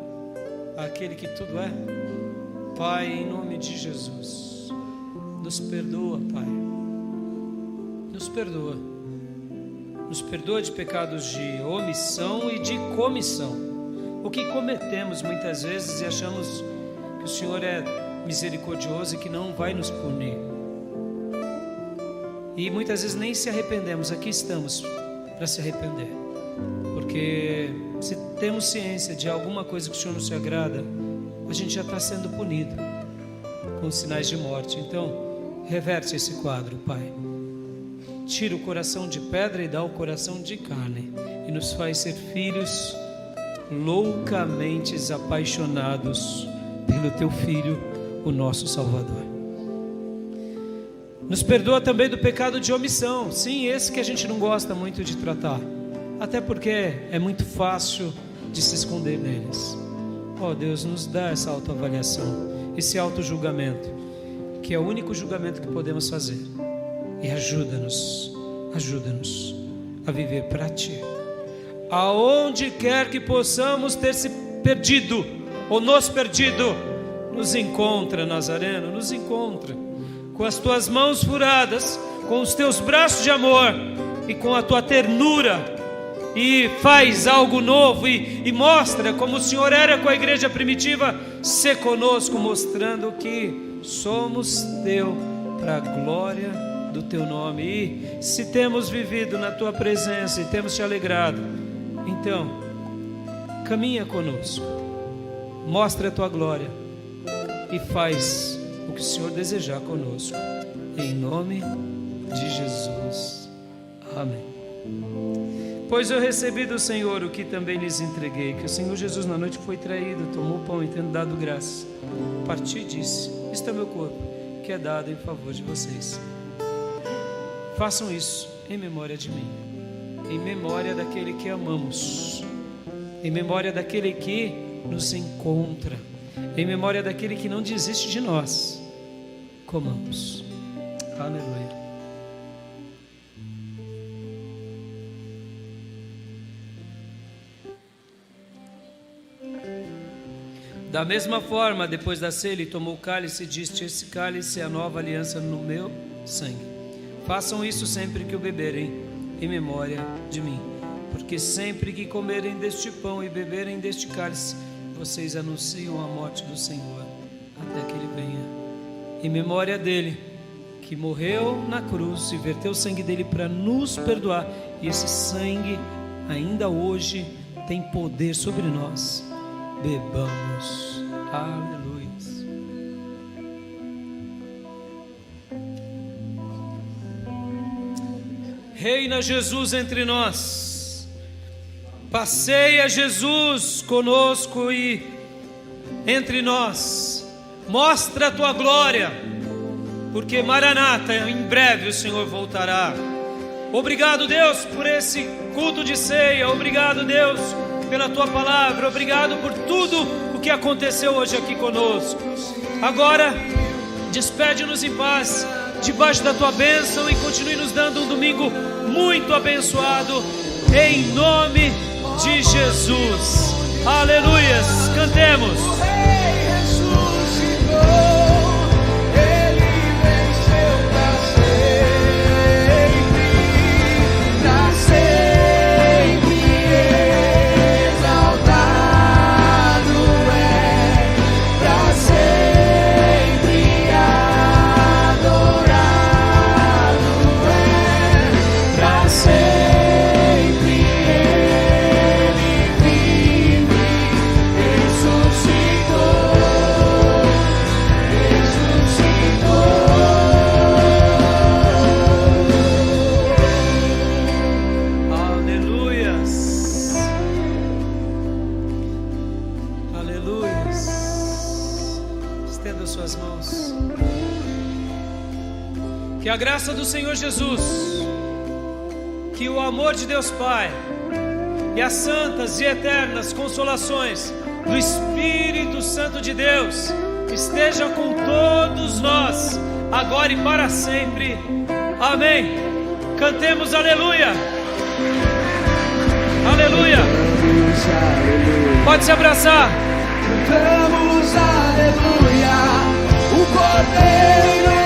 àquele que tudo é. Pai, em nome de Jesus, nos perdoa, Pai. Nos perdoa. Nos perdoa de pecados de omissão e de comissão. O que cometemos muitas vezes e achamos que o Senhor é misericordioso e que não vai nos punir. E muitas vezes nem se arrependemos. Aqui estamos para se arrepender. Porque se temos ciência de alguma coisa que o Senhor não se agrada, a gente já está sendo punido com sinais de morte. Então, reverte esse quadro, Pai. Tira o coração de pedra e dá o coração de carne, e nos faz ser filhos loucamente apaixonados pelo Teu Filho, o nosso Salvador. Nos perdoa também do pecado de omissão. Sim, esse que a gente não gosta muito de tratar, até porque é muito fácil de se esconder neles. Ó Deus, nos dá essa autoavaliação, esse autojulgamento, que é o único julgamento que podemos fazer. E ajuda-nos a viver para Ti. Aonde quer que possamos ter se perdido ou nos perdido, nos encontra, Nazareno, nos encontra com as Tuas mãos furadas, com os Teus braços de amor e com a Tua ternura, e faz algo novo e mostra como o Senhor era com a igreja primitiva. Se conosco, mostrando que somos Teu, para a glória do Teu nome. E se temos vivido na Tua presença e temos Te alegrado, então caminha conosco, mostra a Tua glória e faz o que o Senhor desejar conosco, em nome de Jesus, amém. Pois eu recebi do Senhor o que também lhes entreguei, que o Senhor Jesus, na noite que foi traído, tomou o pão e, tendo dado graças, partiu e disse: isto é meu corpo, que é dado em favor de vocês. Façam isso em memória de mim, em memória daquele que amamos, em memória daquele que nos encontra, em memória daquele que não desiste de nós. Comamos. Aleluia. Da mesma forma, depois da ceia, ele tomou o cálice e disse: esse cálice é a nova aliança no meu sangue. Façam isso sempre que o beberem, em memória de mim. Porque sempre que comerem deste pão e beberem deste cálice, vocês anunciam a morte do Senhor, até que Ele venha. Em memória dele, que morreu na cruz e verteu o sangue dele para nos perdoar. E esse sangue, ainda hoje, tem poder sobre nós. Bebamos. Aleluia. Reina Jesus entre nós. Passeia Jesus conosco e entre nós. Mostra a tua glória, porque Maranata, em breve o Senhor voltará. Obrigado, Deus, por esse culto de ceia. Obrigado, Deus, pela tua palavra. Obrigado por tudo o que aconteceu hoje aqui conosco. Agora, despede-nos em paz, debaixo da tua bênção, e continue nos dando um domingo muito abençoado, em nome de Jesus. Aleluias. Cantemos. Que a graça do Senhor Jesus, que o amor de Deus Pai e as santas e eternas consolações do Espírito Santo de Deus esteja com todos nós, agora e para sempre. Amém. Cantemos aleluia. Aleluia. Pode se abraçar. Cantamos aleluia. O Cordeiro